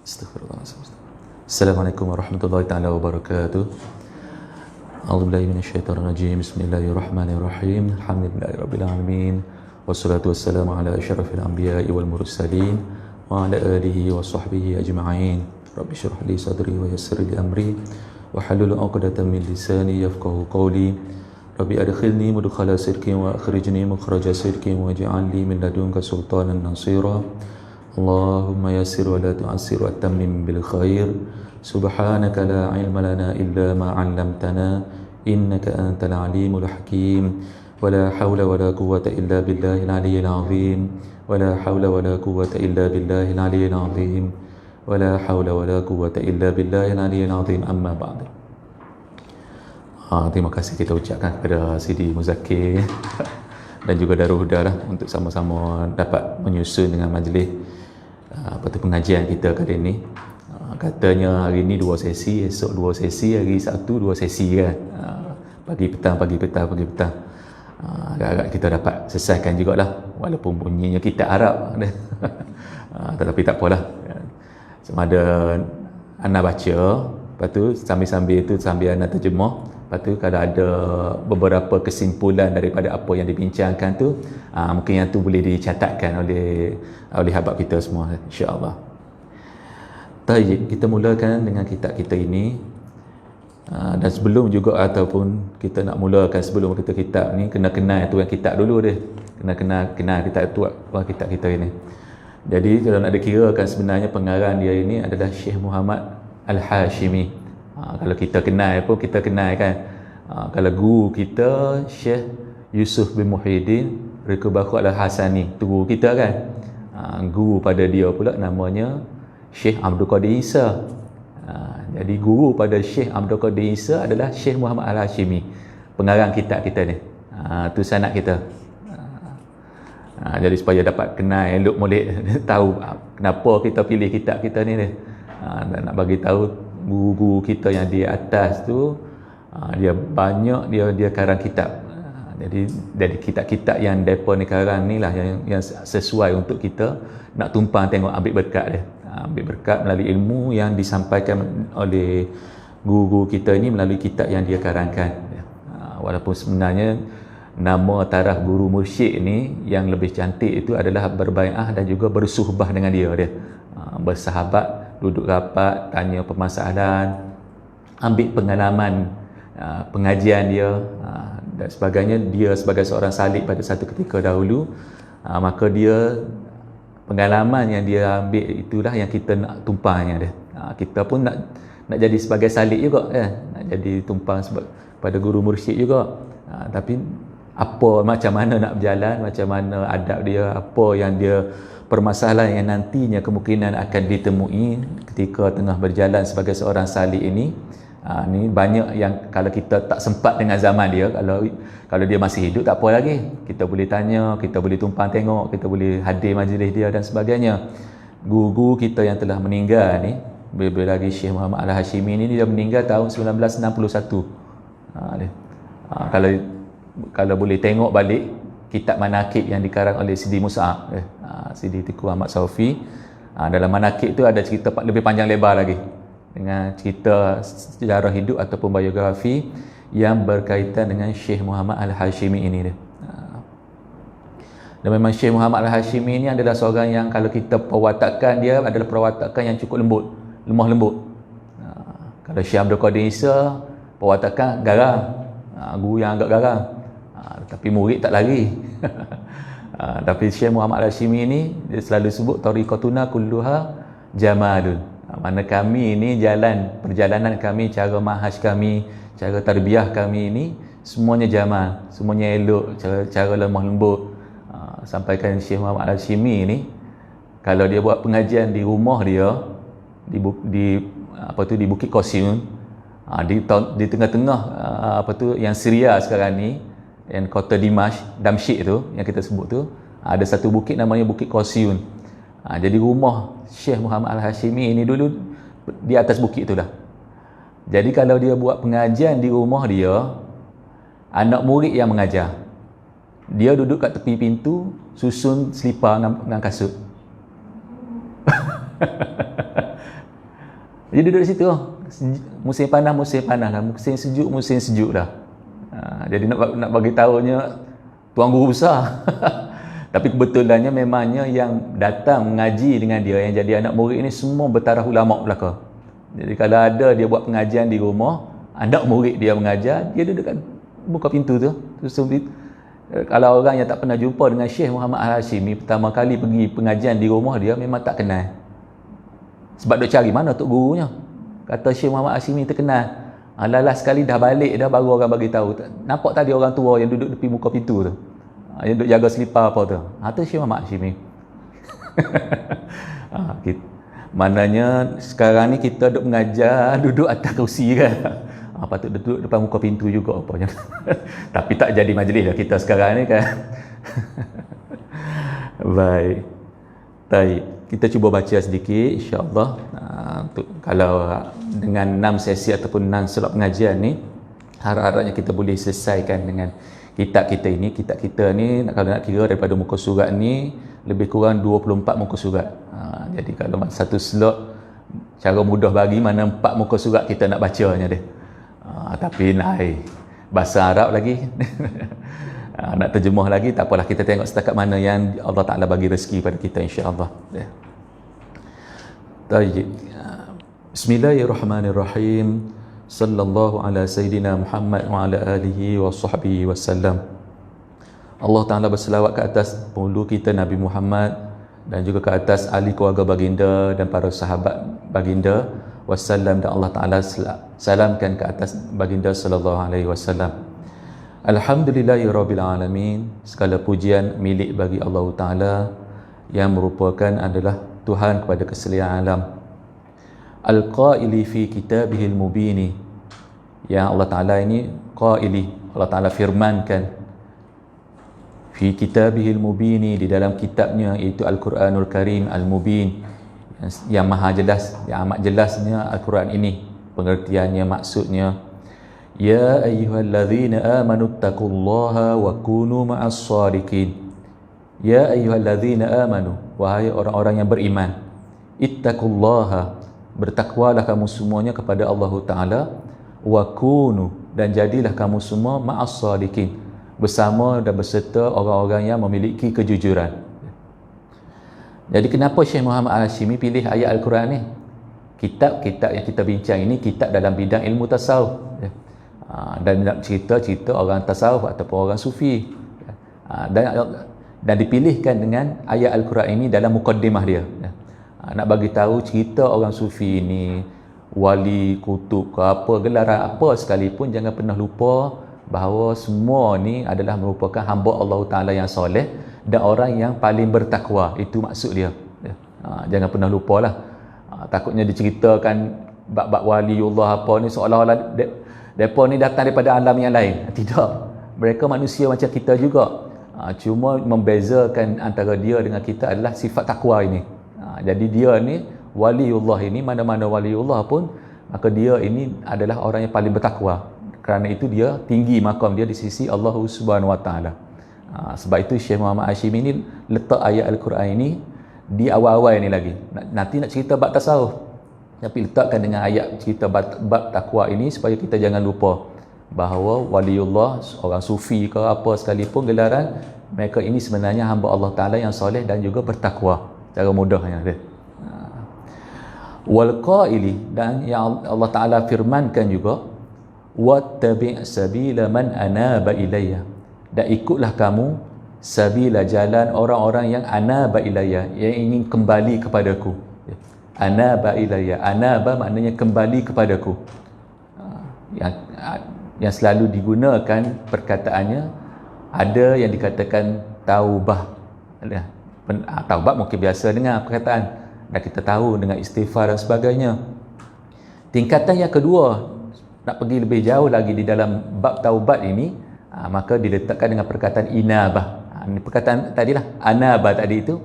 Astagfirullahaladzim. Assalamualaikum warahmatullahi taala wabarakatuh. A'udzubillahi minasyaitonirrajim. Bismillahirrahmanirrahim. Alhamdulillahirabbil alamin. Wassalatu wassalamu ala asyrafil anbiya'i wal mursalin wa ala alihi wa sahbihi ajma'in. Rabbi shrah li sadri wa yassir li amri wa halul 'uqdatam min lisani yafqahu qawli. Rabbi adkhilni mudkhala sidqin wa akhrijni mukhraja sidqin waj'al li min ladunka sultanan nasira. Allahumma yassir wa la tu'assir wa tammim bil khair. Subhanaka la ilma lana illa ma 'allamtana innaka antal alimul hakim. Wa la hawla wa la quwwata illa billahil aliyyil azim. Wa la hawla wa la quwwata illa billahil aliyyil azim. Wa la hawla wa la quwwata illa billahil aliyyil azim. Amma ba'd. Terima kasih kita ucapkan kepada Sidi Muzakir dan juga Darul Huda lah untuk sama-sama dapat menyusun dengan majlis pengajian kita kali ini. Katanya hari ini 2 sesi, esok 2 sesi, hari Sabtu 2 sesi kan. Pagi petang. Agak-agak kita dapat selesaikan jugalah walaupun bunyinya kita Arab. Tetapi tak apalah. Sama ada anda baca, lepas tu sambil-sambil tu sambil anda terjemah. Lepas tu kalau ada beberapa kesimpulan daripada apa yang dibincangkan tu, mungkin yang tu boleh dicatatkan oleh habab kita semua, insya-Allah. Baik, kita mulakan dengan kitab kita ini. Dan sebelum juga ataupun kita nak mulakan sebelum kita kitab ni, kena kenal tuan kitab dulu dia. Kena kenal kitab tu apa kitab kita ini. Jadi kalau nak dikirakan sebenarnya pengarang dia ini adalah Syekh Muhammad Al-Hashimi. Kalau kita kenal pun kita kenal kan. Kalau guru kita Syekh Yusuf bin Muhyiddin Rikubakhu Al-Hasani, tu guru kita kan. Guru pada dia pula namanya Syekh Abdul Qadir Isa. Jadi guru pada Syekh Abdul Qadir Isa adalah Syekh Muhammad Al-Hashimi, pengarang kitab kita ni. Tu sanad kita. Jadi supaya dapat kenal elok molek tahu kenapa kita pilih kitab kita ni ni. Nak bagi tahu guru-guru kita yang di atas tu, dia banyak dia karang kitab. Jadi kitab-kitab yang depa ni karang ni lah yang sesuai untuk kita nak tumpang tengok ambil berkat dia. Ambil berkat melalui ilmu yang disampaikan oleh guru-guru kita ni melalui kitab yang dia karangkan. Walaupun sebenarnya nama taraf guru mursyid ni yang lebih cantik itu adalah berbai'ah dan juga bersuhbah dengan dia. Bersahabat, duduk rapat, tanya permasalahan, ambil pengalaman pengajian dia dan sebagainya. Dia sebagai seorang salik pada satu ketika dahulu, maka dia pengalaman yang dia ambil itulah yang kita nak tumpangnya dia. Kita pun nak jadi sebagai salik juga kan, nak jadi tumpang pada guru mursyid juga. Tapi apa macam mana nak berjalan, macam mana adab dia, apa yang dia permasalahan yang nantinya kemungkinan akan ditemui ketika tengah berjalan sebagai seorang salik ini. Ni banyak yang kalau kita tak sempat dengan zaman dia, kalau dia masih hidup tak apa lagi, kita boleh tanya, kita boleh tumpang tengok, kita boleh hadir majlis dia dan sebagainya. Guru kita yang telah meninggal ni, lebih lagi Syekh Muhammad Al-Hashimi ni, dia meninggal tahun 1961. Kalau boleh tengok balik kitab manakib yang dikarang oleh Sidi Mus'ab, Sidi Tiku Ahmad Saufi, dalam manakib tu ada cerita lebih panjang lebar lagi dengan cerita sejarah hidup ataupun biografi yang berkaitan dengan Syekh Muhammad Al-Hashimi ini dia. Dan memang Syekh Muhammad Al-Hashimi ini adalah seorang yang kalau kita perwatakan dia adalah perwatakan yang cukup lemah lembut. Kalau Syekh Abdul Qadir Isa perwatakan garang, guru yang agak garang, tapi murid tak lari. Tapi Syekh Muhammad Al-Hashimi ini dia selalu sebut tariqatuna kulluha jamalun. Mana kami ini perjalanan kami, cara manhaj kami, cara tarbiyah kami ini semuanya jamal, semuanya elok, cara lemah lembut. Sampaikan Syekh Muhammad Al-Hashimi ini kalau dia buat pengajian di rumah dia di Bukit Qasim, di tengah-tengah yang Syria sekarang ni, yang kota Damsyik tu yang kita sebut tu, ada satu bukit namanya Bukit Qasim. Jadi rumah Syekh Muhammad Al-Hashimi ini dulu di atas bukit tu dah. Jadi kalau dia buat pengajian di rumah dia, anak murid yang mengajar, dia duduk kat tepi pintu, susun selipar dengan kasut. Dia duduk di situ. Musim panas lah, musim sejuk dah. Jadi nak bagi tahunya tuan guru besar. Tapi kebetulannya memangnya yang datang mengaji dengan dia, yang jadi anak murid ini semua bertaraf ulama belaka. Jadi kalau ada dia buat pengajian di rumah, anak murid dia mengajar, dia duduk kat buka pintu tu. Kalau orang yang tak pernah jumpa dengan Syekh Muhammad Al-Hashimi, pertama kali pergi pengajian di rumah dia, memang tak kenal. Sebab duk cari mana tok gurunya. Kata Syekh Muhammad Al-Hashimi terkenal. Last sekali dah balik dah, baru orang bagi tahu. Nampak tadi orang tua yang duduk tepi muka pintu tu, yang duduk jaga selipar apa tu. Tu Syekh Muhammad Al-Hashimi. Maknanya sekarang ni kita duduk mengajar, duduk atas kerusi kan. Patut duduk depan muka pintu juga apanya. Tapi tak jadi majlis dah kita sekarang ni kan. Baik. Kita cuba baca sedikit insya-Allah. Kalau dengan 6 sesi ataupun 6 slot pengajian ni, harap-harapnya kita boleh selesaikan dengan kitab kita ini. Kitab kita ni kalau nak kira daripada muka surat ni lebih kurang 24 muka surat. Jadi kalau satu slot cara mudah bagi mana 4 muka surat kita nak bacanya dia. Tapi bahasa Arab lagi. Nak terjemah lagi, tak apalah, kita tengok setakat mana yang Allah Ta'ala bagi rezeki pada kita insya-Allah. Tayyib. Bismillahirrahmanirrahim. Sallallahu ala Sayyidina Muhammad wa ala alihi wa sahbihi wasallam. Allah Ta'ala berselawat ke atas penghulu kita Nabi Muhammad dan juga ke atas ahli keluarga baginda dan para sahabat baginda wasallam, dan Allah Ta'ala salamkan ke atas baginda sallallahu alaihi wasallam. Alhamdulillahirabbil alamin. Segala pujian milik bagi Allah Ta'ala yang merupakan adalah Tuhan kepada keselian alam. Al-qaili fi kitabihil mubini. Yang Allah Ta'ala ini qaili, Allah Ta'ala firmankan fi kitabihil mubini, di dalam kitabnya, iaitu Al-Quranul Karim Al-Mubin, yang maha jelas, yang amat jelasnya Al-Quran ini, pengertiannya, maksudnya. Ya ayyuhallazina amanu taqullaha wa kunu ma'as shadiqin. Ya ayyuhallazina amanu, wahai orang-orang yang beriman, ittaqullaha, bertakwalah kamu semuanya kepada Allah Ta'ala, wa kunu, dan jadilah kamu semua ma'as shadiqin, bersama dan berserta orang-orang yang memiliki kejujuran. Jadi kenapa Syekh Muhammad Al-Hashimi pilih ayat Al-Quran ni? Kitab-kitab yang kita bincang ini kitab dalam bidang ilmu tasawuf, dan cerita-cerita orang tasawuf ataupun orang sufi, dan dipilihkan dengan ayat Al-Quran ini dalam mukaddimah dia. Nak bagi tahu cerita orang sufi ini, wali, kutub ke apa, gelaran apa sekalipun, jangan pernah lupa bahawa semua ni adalah merupakan hamba Allah Ta'ala yang soleh dan orang yang paling bertakwa. Itu maksud dia. Jangan pernah lupalah. Takutnya diceritakan bab-bab waliullah apa ni seolah-olah mereka ni datang daripada alam yang lain. Tidak. Mereka manusia macam kita juga. Cuma membezakan antara dia dengan kita adalah sifat takwa ini. Jadi dia ni, waliullah ini, mana-mana waliullah pun, maka dia ini adalah orang yang paling bertakwa. Kerana itu dia tinggi makam dia di sisi Allah Subhanahu Wa Taala. Sebab itu Syekh Muhammad Al-Hashimi ini letak ayat Al-Quran ini di awal-awal ni lagi. Nanti nak cerita bab tasawuf, tapi letakkan dengan ayat cerita bab takwa ini supaya kita jangan lupa bahawa waliullah, orang sufi ke apa sekalipun gelaran, mereka ini sebenarnya hamba Allah Ta'ala yang soleh dan juga bertakwa. Cara mudahnya dia. Wal qaili, dan yang Allah Ta'ala firmankan juga, wattabi' sabila man anaba ilayya, dan ikutlah kamu sabila, jalan orang-orang yang anaba ilayya, yang ingin kembali kepadaku. Anaba ilayya, anaba maknanya kembali kepadaku. Yang selalu digunakan perkataannya, ada yang dikatakan taubah. Taubat mungkin biasa dengar perkataan, dan kita tahu dengan istighfar dan sebagainya. Tingkatan yang kedua, nak pergi lebih jauh lagi di dalam bab taubat ini, maka diletakkan dengan perkataan inabah. Ini perkataan tadilah, anabah tadi itu,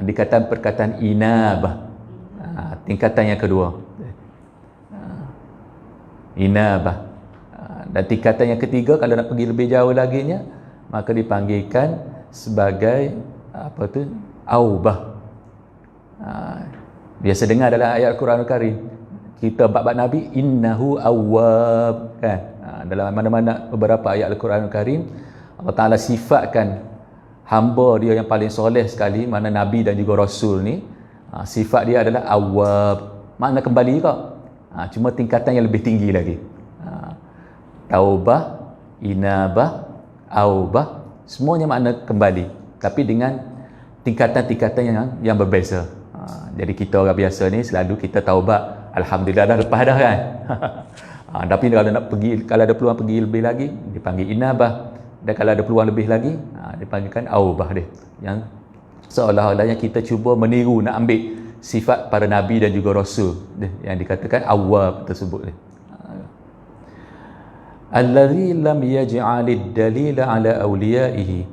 dikatakan perkataan inabah. Tingkatan yang kedua, inabah. Dan tingkatan yang ketiga, kalau nak pergi lebih jauh lagi nya, maka dipanggilkan sebagai apa tu, aubah. Biasa dengar dalam ayat Al-Quranul Karim, kita bab Nabi, innahu awwab, kan. Dalam mana-mana beberapa ayat Al-Quranul Karim, Allah Ta'ala sifatkan hamba dia yang paling soleh sekali, mana Nabi dan juga Rasul ni, sifat dia adalah awwab, makna kembali juga. Cuma tingkatan yang lebih tinggi lagi. Taubah, inabah, aubah, semuanya makna kembali, tapi dengan tingkatan-tingkatan yang berbeza. Jadi kita orang biasa ni selalu kita taubat, alhamdulillah dah lepas dah, kan. Tapi kalau nak pergi, kalau ada peluang pergi lebih lagi, dipanggil inabah, dan kalau ada peluang lebih lagi, dipanggilkan aubah dia, yang seolah-olahnya kita cuba meniru, nak ambil sifat para nabi dan juga rasul yang dikatakan awwab tersebut ni. Allazi lam yaj'alid dalila ala awliyaihi,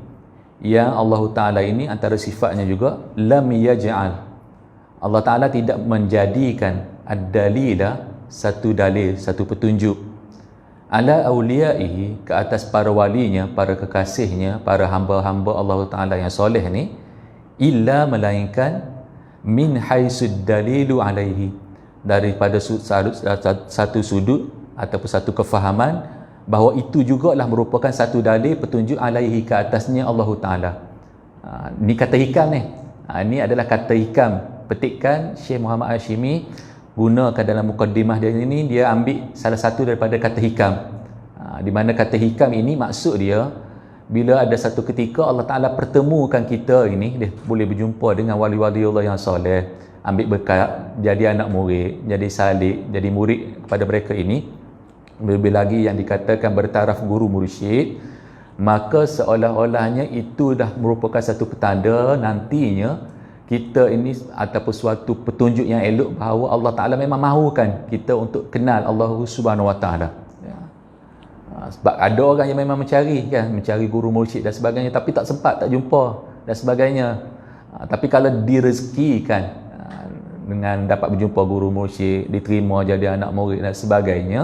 yang Allah Ta'ala ini antara sifatnya juga lam yaj'al, Allah Ta'ala tidak menjadikan ad-dalila, satu dalil, satu petunjuk, ala awliyaihi, ke atas para walinya, para kekasihnya, para hamba-hamba Allah Ta'ala yang soleh ni, illa melainkan min haisud dalilu alaihi, daripada satu sudut ataupun satu kefahaman bahawa itu jugalah merupakan satu dalil petunjuk alaihi, ke atasnya Allah Ta'ala. Ni kata hikam ni. Ni adalah kata hikam, petikan Syekh Muhammad Hashimi gunakan dalam mukaddimah dia ini. Dia ambil salah satu daripada kata hikam, di mana kata hikam ini maksud dia, bila ada satu ketika Allah Ta'ala pertemukan kita ini, dia boleh berjumpa dengan wali-wali Allah yang soleh, ambil berkat, jadi anak murid, jadi salik, jadi murid kepada mereka ini, lebih lagi yang dikatakan bertaraf guru mursyid, maka seolah-olahnya itu dah merupakan satu petanda nantinya kita ini ataupun suatu petunjuk yang elok bahawa Allah Ta'ala memang mahukan kita untuk kenal Allah Subhanahu Wa Ta'ala. Sebab ada orang yang memang mencari, kan, mencari guru mursyid dan sebagainya, tapi tak sempat, tak jumpa dan sebagainya. Tapi kalau direzekikan dengan dapat berjumpa guru mursyid, diterima jadi anak murid dan sebagainya,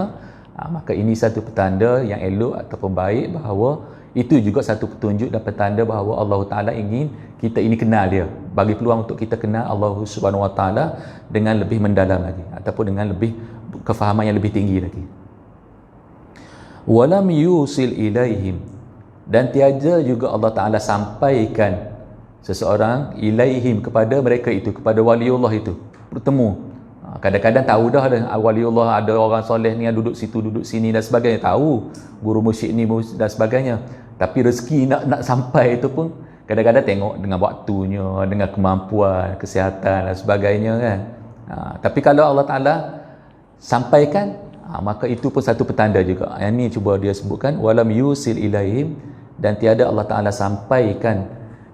maka ini satu petanda yang elok ataupun baik, bahawa itu juga satu petunjuk dan petanda bahawa Allah Ta'ala ingin kita ini kenal dia, bagi peluang untuk kita kenal Allah Subhanahu Wa Ta'ala dengan lebih mendalam lagi, ataupun dengan lebih kefahaman yang lebih tinggi lagi. Walam yusil ilaihim, dan tiada juga Allah Ta'ala sampaikan seseorang ilaihim, kepada mereka itu, kepada waliullah itu, bertemu. Kadang-kadang tahu dah ada waliullah, ada orang soleh ni yang duduk situ, duduk sini dan sebagainya, tahu guru mursyid ni dan sebagainya, tapi rezeki nak sampai itu pun kadang-kadang tengok dengan waktunya, dengan kemampuan, kesihatan dan sebagainya, kan. Tapi kalau Allah Ta'ala sampaikan, maka itu pun satu petanda juga. Yang ni cuba dia sebutkan, walam yusil ilaihim, dan tiada Allah Ta'ala sampaikan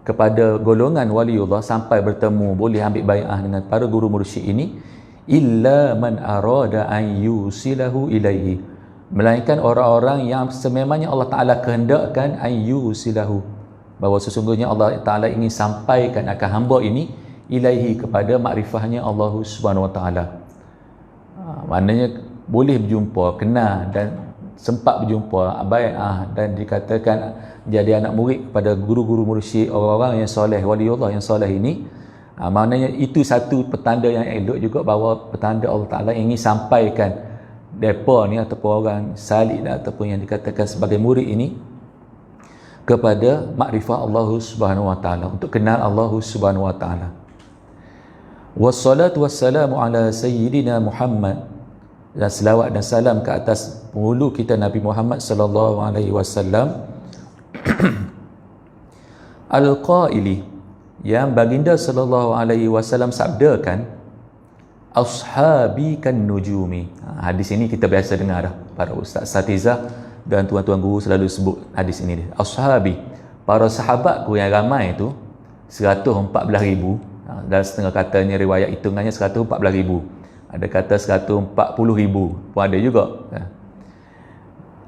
kepada golongan waliullah, sampai bertemu, boleh ambil bai'ah dengan para guru mursyid ini, illa man arada an yusilahu ilaihi, melainkan orang-orang yang sememangnya Allah Ta'ala kehendakkan an yusilahu, bahawa sesungguhnya Allah Ta'ala ingin sampaikan akan hamba ini ilaihi, kepada makrifahnya Allah Subhanahu Wa Ta'ala. Maknanya boleh berjumpa, kenal dan sempat berjumpa, bai'ah, dan dikatakan jadi anak murid kepada guru-guru mursyid, orang-orang yang soleh, waliullah yang soleh ini. Maknanya itu satu petanda yang elok juga, bahawa petanda Allah Ta'ala ingin sampaikan mereka ni ataupun orang salik ataupun yang dikatakan sebagai murid ini kepada makrifah Allah Subhanahu Wa Ta'ala, untuk kenal Allah Subhanahu Wa Ta'ala. Wassalatu wassalamu ala sayyidina Muhammad, dan selawat dan salam ke atas penghulu kita Nabi Muhammad sallallahu alaihi wasallam, al-qaili, yang baginda sallallahu alaihi wasallam sabdakan, ashabi kan nujumi. Hadis ini kita biasa dengar dah, para ustaz satizah dan tuan-tuan guru selalu sebut hadis ini dia. Ashabi, para sahabatku yang ramai itu 114,000. Dan setengah katanya riwayat hitungannya 114,000. Ada kata 140,000 pun ada juga.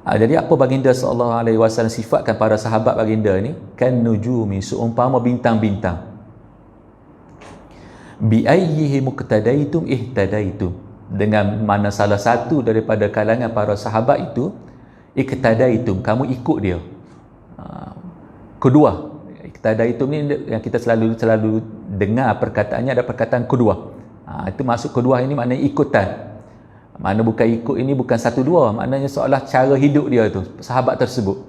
Jadi apa baginda sallallahu alaihi wasallam sifatkan para sahabat baginda ni? Kan nujumi, seumpama bintang-bintang. Bi ayyihi muqtadaitum ihtadaitum, dengan mana salah satu daripada kalangan para sahabat itu iqtadaitum, kamu ikut dia. Kedua, iqtadaitum ni yang kita selalu dengar perkataannya, ada perkataan kedua. Itu maksud kedua ini maknanya ikutan. Mana bukan ikut ini bukan satu dua, maknanya seolah cara hidup dia tu, sahabat tersebut.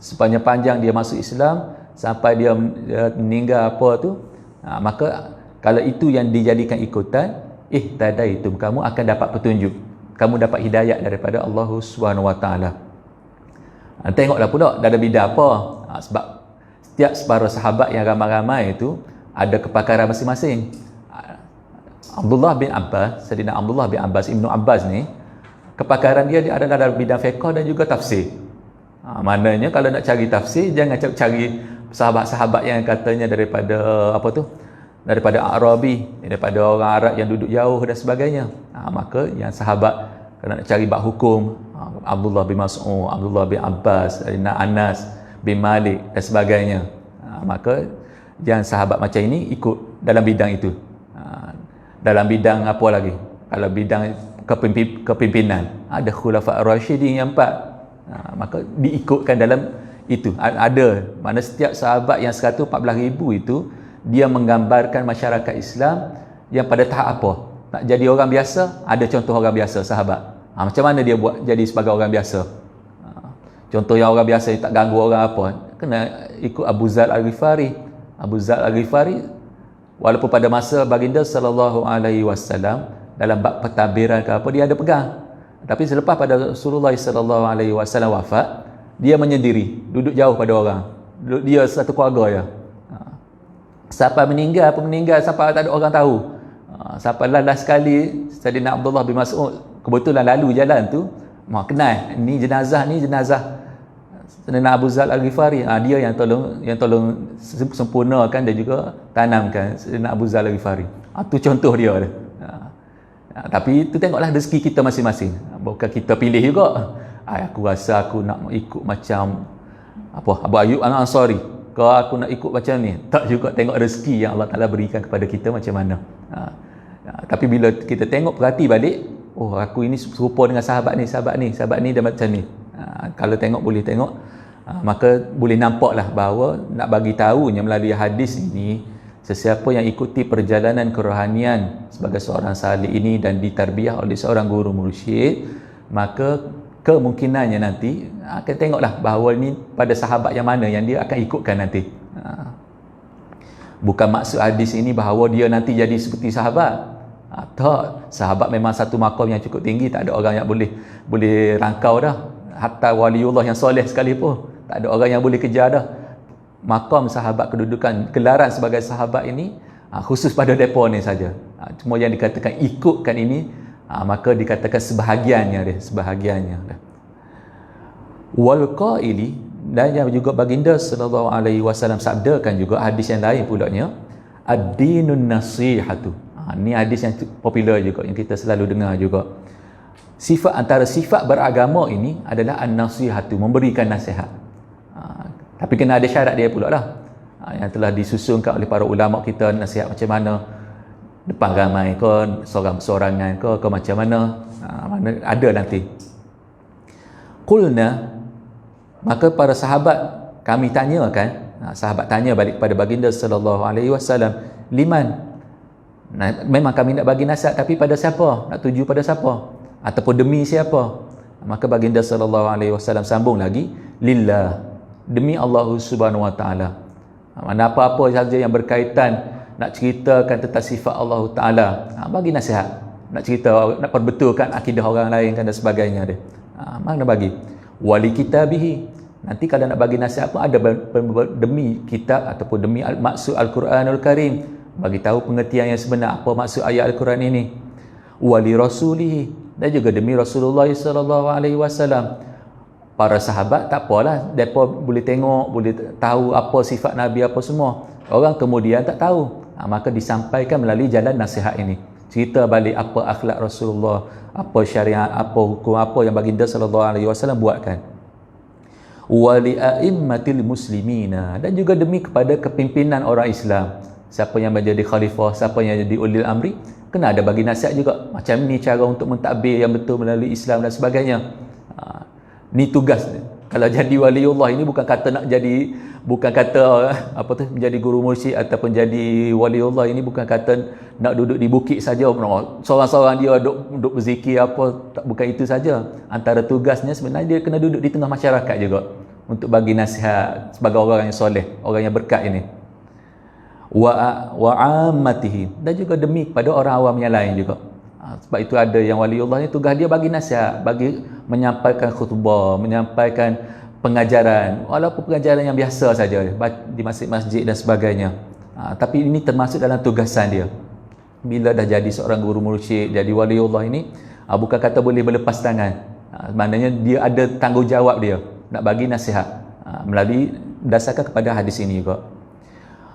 Sepanjang panjang dia masuk Islam sampai dia meninggal apa tu, maka kalau itu yang dijadikan ikutan, ihtadaitum, kamu akan dapat petunjuk, kamu dapat hidayat daripada Allah Subhanahu Wa Taala. Tengoklah pula dalam bidang apa, sebab setiap separa sahabat yang ramai-ramai itu ada kepakaran masing-masing. Abdullah bin Abbas, Sayyidina Abdullah bin Abbas, Ibnu Abbas ni, kepakaran dia adalah dalam bidang fiqh dan juga tafsir. Maknanya kalau nak cari tafsir, jangan cari sahabat-sahabat yang katanya daripada apa tu, daripada Arabi, daripada orang Arab yang duduk jauh dan sebagainya. Maka yang sahabat kalau nak cari bab hukum, Abdullah bin Mas'ud, Abdullah bin Abbas, Sayyidina Anas bin Malik dan sebagainya. Maka yang sahabat macam ini ikut dalam bidang itu. Dalam bidang apa lagi? Kalau bidang kepimpinan, ada khulafa ar-rasyidin yang 4. Maka diikutkan dalam itu. Ada, mana setiap sahabat yang 114,000 itu, dia menggambarkan masyarakat Islam yang pada tahap apa? Nak jadi orang biasa, ada contoh orang biasa sahabat. Macam mana dia buat jadi sebagai orang biasa? Contoh yang orang biasa tak ganggu orang apa? Kena ikut Abu Dzar Al-Ghifari. Abu Dzar Al-Ghifari, walaupun pada masa baginda sallallahu alaihi wasallam dalam bab pentadbiran ke apa dia ada pegang, tapi selepas pada Rasulullah sallallahu alaihi wasallam wafat, dia menyendiri, duduk jauh pada orang, dia satu keluarga ya. Sampai meninggal sampai tak ada orang tahu. Sampai last sekali Sayyidina Abdullah bin Mas'ud kebetulan lalu jalan tu, kenal ni jenazah Sayyidina Abu Dzar Al-Ghifari. Dia yang tolong sempurnakan dan juga tanamkan Sayyidina Abu Dzar Al-Ghifari. Itu contoh dia dah. Tapi itu tengoklah rezeki kita masing-masing. Bukan kita pilih juga. Aku rasa aku nak ikut macam apa Abu Ayyub Al-Ansari, kalau aku nak ikut macam ni. Tak juga, tengok rezeki yang Allah Ta'ala berikan kepada kita macam mana. Tapi bila kita tengok, perhati balik, oh aku ini serupa dengan sahabat ni dan macam ni. Kalau tengok, boleh tengok, maka boleh nampaklah bahawa nak bagi tahunya melalui hadis ini, sesiapa yang ikuti perjalanan kerohanian sebagai seorang salih ini dan ditarbiyah oleh seorang guru mursyid, maka kemungkinannya nanti akan tengoklah bahawa ini pada sahabat yang mana yang dia akan ikutkan nanti. Bukan maksud hadis ini bahawa dia nanti jadi seperti sahabat. Tak, sahabat memang satu makam yang cukup tinggi, tak ada orang yang boleh rangkau dah. Hatta waliullah yang soleh sekalipun, tak ada orang yang boleh kejar dah. Makam sahabat, kedudukan, gelaran sebagai sahabat ini khusus pada depa ni saja. Cuma yang dikatakan ikutkan ini, maka dikatakan sebahagiannya dia. Wal qaili, dan yang juga baginda sallallahu alaihi wasallam sabdakan juga hadis yang lain pulaknya, ad-dinun nasihatu. Ni hadis yang popular juga, yang kita selalu dengar juga. Antara sifat beragama ini adalah an-nasihatu, memberikan nasihat. Tapi kena ada syarat dia pula lah, yang telah disusunkan oleh para ulama kita. Nasihat macam mana, depan ramai ke, seorang-seorangan ke macam mana, ada nanti. Qulna, maka para sahabat kami tanyakan, sahabat tanya balik kepada baginda sallallahu alaihi wasallam, liman, memang kami nak bagi nasihat, tapi pada siapa? Nak tuju pada siapa? Ataupun demi siapa? Maka baginda sallallahu alaihi wasallam sambung lagi, lillah, demi Allah Subhanahu wa taala. Mana apa-apa saja yang berkaitan nak ceritakan tentang sifat Allah Taala, bagi nasihat. Nak cerita, nak perbetulkan akidah orang lain dan sebagainya dia. Mana bagi? Wali kitabihi. Nanti kalau nak bagi nasihat pun ada demi kitab ataupun demi maksud Al-Quranul Karim, bagi tahu pengertian yang sebenar, apa maksud ayat Al-Quran ini. Wali rasulihi, dan juga demi Rasulullah sallallahu alaihi wasallam. Para sahabat tak apalah, mereka boleh tengok, boleh tahu apa sifat Nabi apa semua. Orang kemudian tak tahu, maka disampaikan melalui jalan nasihat ini. Cerita balik apa akhlak Rasulullah, apa syariat, apa hukum, apa yang baginda sallallahu alaihi wasallam buatkan. Wali a'immatil muslimina, dan juga demi kepada kepimpinan orang Islam. Siapa yang menjadi khalifah, siapa yang jadi ulil amri, kena ada bagi nasihat juga. Macam ni cara untuk mentadbir yang betul melalui Islam dan sebagainya. Ni tugas. Kalau jadi waliullah ini bukan kata nak jadi bukan kata apa tu menjadi guru mursyid ataupun jadi waliullah ini bukan kata nak duduk di bukit saja seorang-seorang dia duduk berzikir apa, tak, bukan itu saja. Antara tugasnya sebenarnya dia kena duduk di tengah masyarakat juga untuk bagi nasihat sebagai orang yang soleh, orang yang berkat ini. Wa ammatihi, dan juga demi kepada orang awam yang lain juga. Sebab itu ada yang waliullah ni tugas dia bagi nasihat, bagi menyampaikan khutbah, menyampaikan pengajaran, walaupun pengajaran yang biasa saja di masjid-masjid dan sebagainya. Tapi ini termasuk dalam tugasan dia. Bila dah jadi seorang guru mursyid, jadi waliullah ini, bukan kata boleh berlepas tangan. Maknanya dia ada tanggungjawab dia nak bagi nasihat melalui berdasarkan kepada hadis ini juga.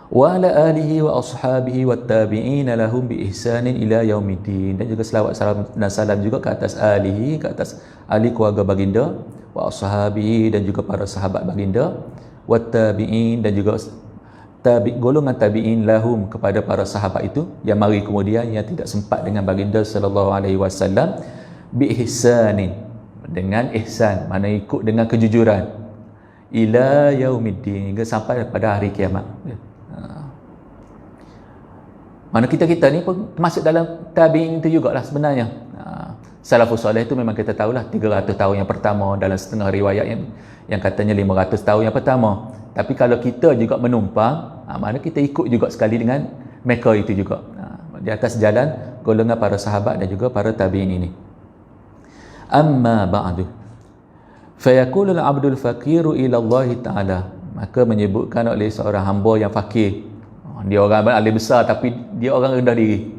Wa ala alihi wa ashabihi wat tabi'in lahum bi ihsanin ila yaumiddin, dan juga selawat dan salam juga ke atas alihi, ke atas ahli keluarga baginda, wa ashabihi, dan juga para sahabat baginda, wat tabi'in, dan juga golongan tabi'in lahum, kepada para sahabat itu yang mari kemudian yang tidak sempat dengan baginda sallallahu alaihi wasallam, bi ihsanin, dengan ihsan, mana ikut dengan kejujuran, ila yaumiddin, hingga sampai pada hari kiamat. Mana kita ni pun termasuk dalam tabi'in itu jugalah sebenarnya. Salafus soleh itu memang kita tahulah 300 tahun yang pertama, dalam setengah riwayat yang katanya 500 tahun yang pertama. Tapi kalau kita juga menumpang, mana kita ikut juga sekali dengan mereka itu juga, di atas jalan golongan para sahabat dan juga para tabi'in ini. Amma ba'du, fayaqulu al-'abdul faqiru ila Allah Ta'ala, maka menyebutkan oleh seorang hamba yang fakir. Dia orang alim besar tapi dia orang rendah diri.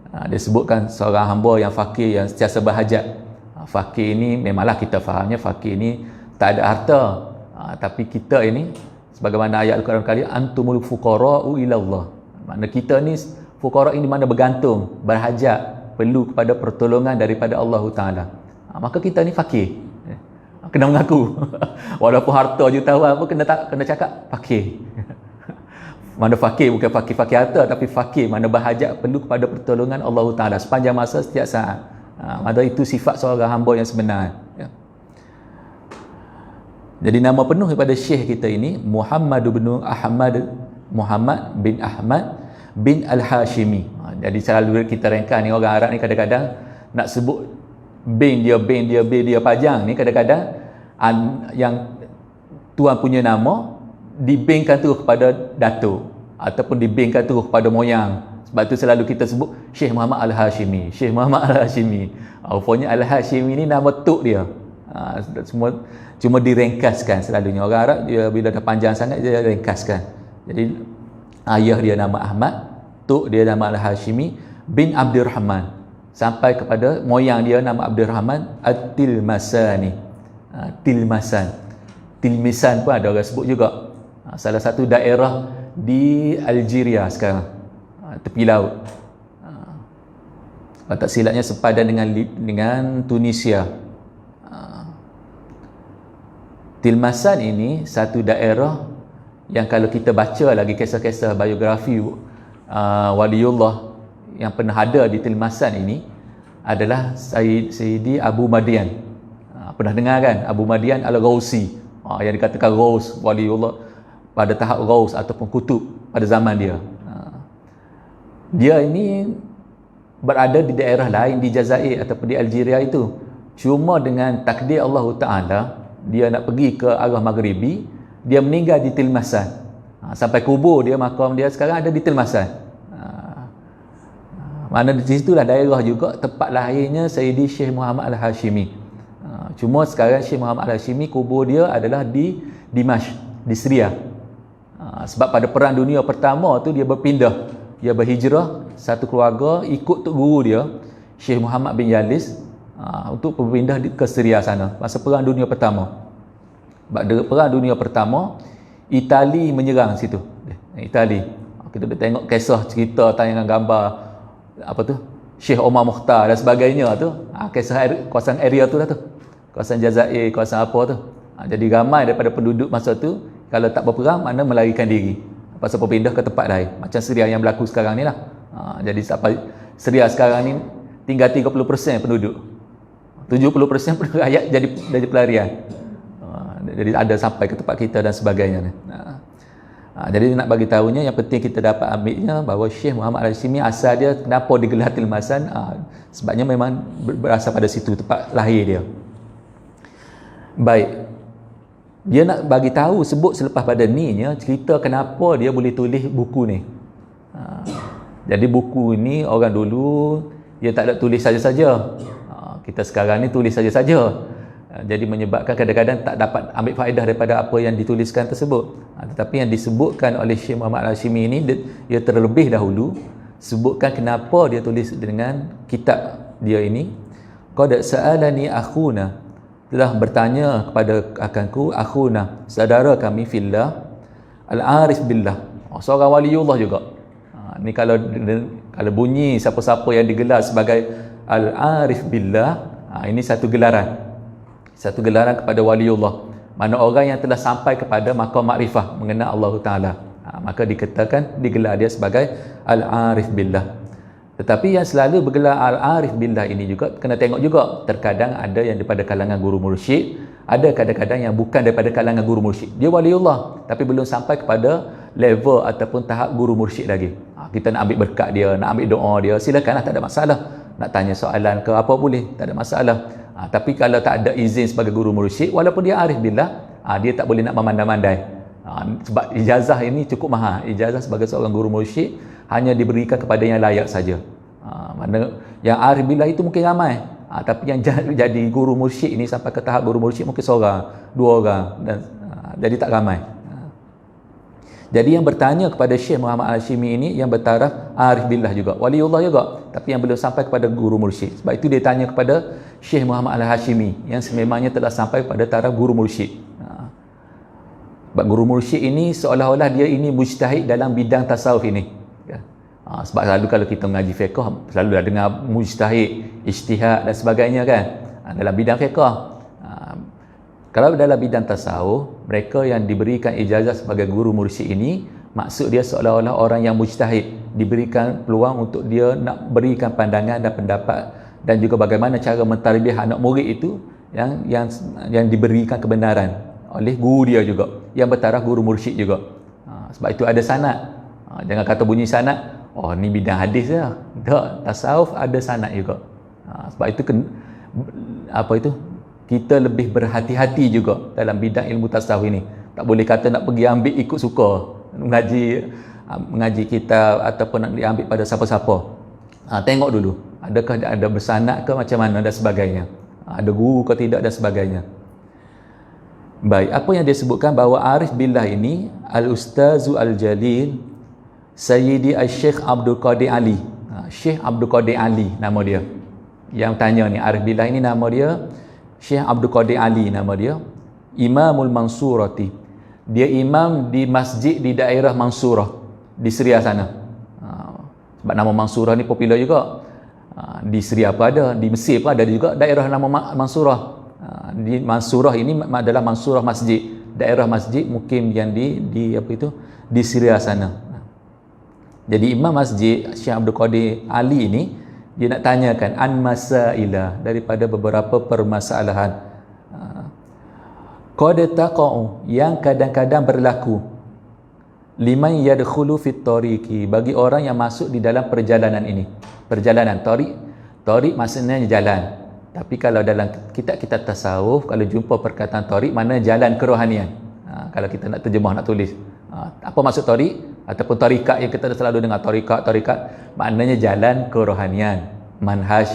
Dia sebutkan seorang hamba yang fakir, yang sentiasa berhajat. Fakir ini memanglah kita fahamnya fakir ini tak ada harta. Tapi kita ini sebagaimana ayat Al-Quran kali, antumul fuqara'u ila Allah. Makna kita ni fuqara ini mana bergantung, berhajat, perlu kepada pertolongan daripada Allah Taala. Maka kita ni fakir. Kena mengaku. Walaupun harta jutawan pun kena cakap fakir. Mana fakir bukan fakir harta, tapi fakir mana berhajat, perlu kepada pertolongan Allah Ta'ala sepanjang masa, setiap saat. Maka itu sifat seorang hamba yang sebenar. Jadi nama penuh daripada syekh kita ini Muhammad bin Ahmad bin Al-Hashimi. Jadi selalu kita rengkan ni orang Arab ni kadang-kadang nak sebut bin dia panjang ni, kadang-kadang yang tuan punya nama dibingkan terus kepada datuk ataupun dibingkan terus kepada moyang. Sebab tu selalu kita sebut Syekh Muhammad Al-Hashimi, Syekh Muhammad Al-Hashimi. Rupanya Al-Hashimi ni nama tok dia. Semua cuma direngkaskan selalunya. Orang Arab dia bila dah panjang sangat dia ringkaskan. Jadi ayah dia nama Ahmad, tok dia nama Al-Hashimi bin Abdurrahman, sampai kepada moyang dia nama Abdurrahman At-Tilmasani. Tilmisan pun ada orang sebut juga. Salah satu daerah di Algeria sekarang, tepi laut. Kalau tak silapnya sepadan dengan Tunisia. Tilmasan ini satu daerah yang kalau kita baca lagi kisah-kisah biografi waliullah yang pernah ada di Tilmasan ini adalah Sayyidi Abu Madian. Pernah dengar kan? Abu Madian Al-Ghausi, yang dikatakan Ghaus, waliullah pada tahap Ghaus ataupun kutub pada zaman dia. Dia ini berada di daerah lain di Jazair ataupun di Algeria itu. Cuma dengan takdir Allah Ta'ala, dia nak pergi ke arah Maghribi, dia meninggal di Tilmasan. Sampai kubur dia, makam dia sekarang ada di Tilmasan. Mana di situlah daerah juga tempat lahirnya Sayyidi Syekh Muhammad Al-Hashimi. Cuma sekarang Syekh Muhammad Al-Hashimi kubur dia adalah di Dimashq, di Syria. Sebab pada perang dunia pertama tu dia berpindah, dia berhijrah satu keluarga ikut tok guru dia Syekh Muhammad bin Yalis untuk berpindah ke Syria sana masa perang dunia pertama. Pada perang dunia pertama Itali menyerang situ. Itali. Kita dah tengok kisah cerita tayangan gambar apa tu Syekh Omar Mukhtar dan sebagainya tu. Kisah kawasan area tu lah tu. Kawasan Jazair, kawasan apa tu. Jadi ramai daripada penduduk masa tu kalau tak berperang mana melarikan diri. Pasal berpindah ke tempat lain. Macam Syria yang berlaku sekarang ni lah. Jadi sampai Syria sekarang ni tinggal 30% penduduk. 70% rakyat jadi pelarian. jadi ada sampai ke tempat kita dan sebagainya ni. Jadi nak bagi tahunya yang penting kita dapat ambilnya bahawa Syekh Muhammad Al-Hashimi asal dia kenapa digelar Tilmasan, sebabnya memang berasal pada situ tempat lahir dia. Baik, dia nak bagi tahu sebut selepas pada ni nya cerita kenapa dia boleh tulis buku ni. Jadi buku ni orang dulu dia tak ada tulis saja-saja. Kita sekarang ni tulis saja-saja. Jadi menyebabkan kadang-kadang tak dapat ambil faedah daripada apa yang dituliskan tersebut. Tetapi yang disebutkan oleh Syekh Muhammad Al-Hashimi ini, dia terlebih dahulu sebutkan kenapa dia tulis dengan kitab dia ini. Qad sa'alani akhuna, telah bertanya kepada akanku, akhuna, saudara kami fillah, al-arif billah, seorang waliullah juga. Ni kalau bunyi siapa-siapa yang digelar sebagai al-arif billah, ini satu gelaran kepada waliullah, mana orang yang telah sampai kepada maqam makrifah mengenal Allah Ta'ala, maka dikatakan digelar dia sebagai al-arif billah. Tetapi yang selalu bergelar al-arif billah ini juga kena tengok juga, terkadang ada yang daripada kalangan guru mursyid, ada kadang-kadang yang bukan daripada kalangan guru mursyid, dia waliullah tapi belum sampai kepada level ataupun tahap guru mursyid lagi. Kita nak ambil berkat dia, nak ambil doa dia, silakanlah, tak ada masalah. Nak tanya soalan ke apa boleh, tak ada masalah. Tapi kalau tak ada izin sebagai guru mursyid, walaupun dia arif billah, dia tak boleh nak memandai-mandai. Sebab ijazah ini cukup mahal. Ijazah sebagai seorang guru mursyid hanya diberikan kepada yang layak saja. Mana yang arif billah itu mungkin ramai, tapi yang jadi guru mursyid ini sampai ke tahap guru mursyid mungkin seorang, dua orang, dan jadi tak ramai. Jadi yang bertanya kepada Syekh Muhammad Al-Hashimi ini yang bertaraf arif billah juga, waliullah juga, tapi yang belum sampai kepada guru mursyid. Sebab itu dia tanya kepada Syekh Muhammad Al-Hashimi yang sememangnya telah sampai pada taraf guru mursyid. Sebab guru mursyid ini seolah-olah dia ini mujtahid dalam bidang tasawuf ini. Sebab selalu kalau kita mengaji fiqh, selalu dah dengar mujtahid, ijtihad dan sebagainya kan, dalam bidang fiqh. Kalau dalam bidang tasawuf, mereka yang diberikan ijazah sebagai guru mursyid ini, maksud dia seolah-olah orang yang mujtahid, diberikan peluang untuk dia nak berikan pandangan dan pendapat, dan juga bagaimana cara mentarbiyah anak murid itu yang diberikan kebenaran oleh guru dia juga, yang bertaraf guru mursyid juga. Sebab itu ada sanad. Jangan kata bunyi sanad, oh ni bidang hadis je. Tak, tasawuf ada sanad juga. Sebab itu kita lebih berhati-hati juga dalam bidang ilmu tasawuf ini. Tak boleh kata nak pergi ambil ikut suka, mengaji kitab ataupun nak diambil pada siapa-siapa. Tengok dulu, adakah ada bersanad ke macam mana dan sebagainya, ada guru ke tidak dan sebagainya. Baik, apa yang dia sebutkan bahawa arif billah ini al-ustazu al-jalil Sayyidi al-Syekh Abdul Qadir Ali. Syekh Abdul Qadir Ali nama dia. Yang tanya ni, arif billah ini nama dia Syekh Abdul Qadir Ali nama dia, Imamul Mansurati. Dia imam di masjid di daerah Mansurah di Syria sana. Sebab nama Mansurah ni popular juga. Di Syria pun ada, di Mesir pun ada juga daerah nama Mansurah. Di Mansurah ini adalah Mansurah masjid, daerah masjid mukim yang di Syria sana. Jadi imam masjid Syekh Abdul Qadir Ali ini, dia nak tanyakan an masailah, daripada beberapa permasalahan qad taqa'u, yang kadang-kadang berlaku, liman yadkhulu fit tariqi, bagi orang yang masuk di dalam perjalanan ini. Perjalanan tariq maksudnya jalan, tapi kalau dalam kitab-kitab tasawuf, kalau jumpa perkataan tariq, mana jalan kerohanian. Kalau kita nak terjemah, nak tulis, apa maksud tariq ataupun tarikat yang kita selalu dengar, tarikat maknanya jalan kerohanian, manhaj,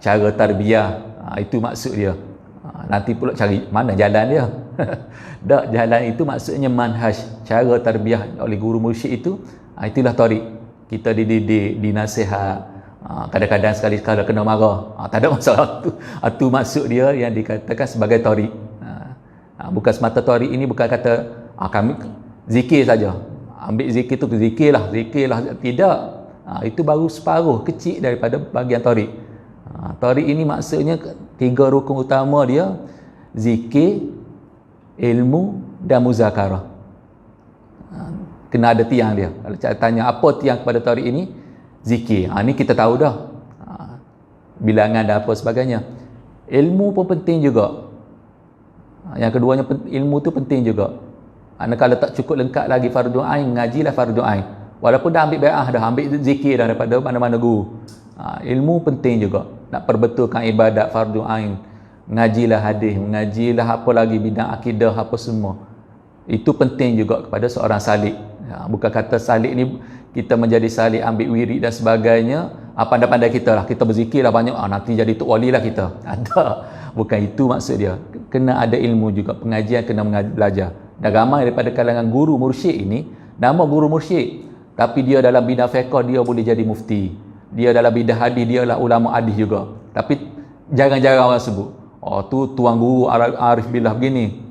cara tarbiyah, itu maksud dia. Nanti pula cari mana jalan dia. Tak, jalan itu maksudnya manhaj, cara tarbiyah oleh guru mursyid itu, itulah tariq. Kita dididik, dinasihat, kadang-kadang sekali kalau kena marah, tak ada masalah. Itu maksud dia yang dikatakan sebagai tariq. Bukan semata tariq ini bukan kata kami zikir saja, ambil zikir tu zikirlah, tidak. Itu baru separuh kecil daripada bahagian tariq. Tariq ini maksudnya 3 rukun utama dia: zikir, ilmu dan muzakarah. Kena ada tiang dia. Kalau tanya apa tiang kepada tariq ini, zikir. Ini kita tahu dah, bilangan dan apa sebagainya. Ilmu pun penting juga. Yang keduanya ilmu tu penting juga. Kalau tak cukup lengkap lagi fardu ain, ngajilah fardu ain. Walaupun dah ambil bai'ah dah, ambil zikir dah daripada mana-mana guru. Ilmu penting juga. Nak perbetulkan ibadat fardu ain. Ngajilah hadis, mengajilah apa lagi bidang akidah apa semua. Itu penting juga kepada seorang salik. Bukan kata salik ni kita menjadi salik ambil wirid dan sebagainya, pandai-pandai kita lah, kita berzikir lah banyak, nanti jadi tok wali lah kita. Ada. Bukan itu maksud dia. Kena ada ilmu juga, pengajian kena belajar. Dan ramai daripada kalangan guru mursyid ini, nama guru mursyid, tapi dia dalam bidang fiqh dia boleh jadi mufti. Dia dalam bidang hadis dia lah ulama hadis juga. Tapi jarang-jarang orang sebut. Tu tuan guru arif billah begini.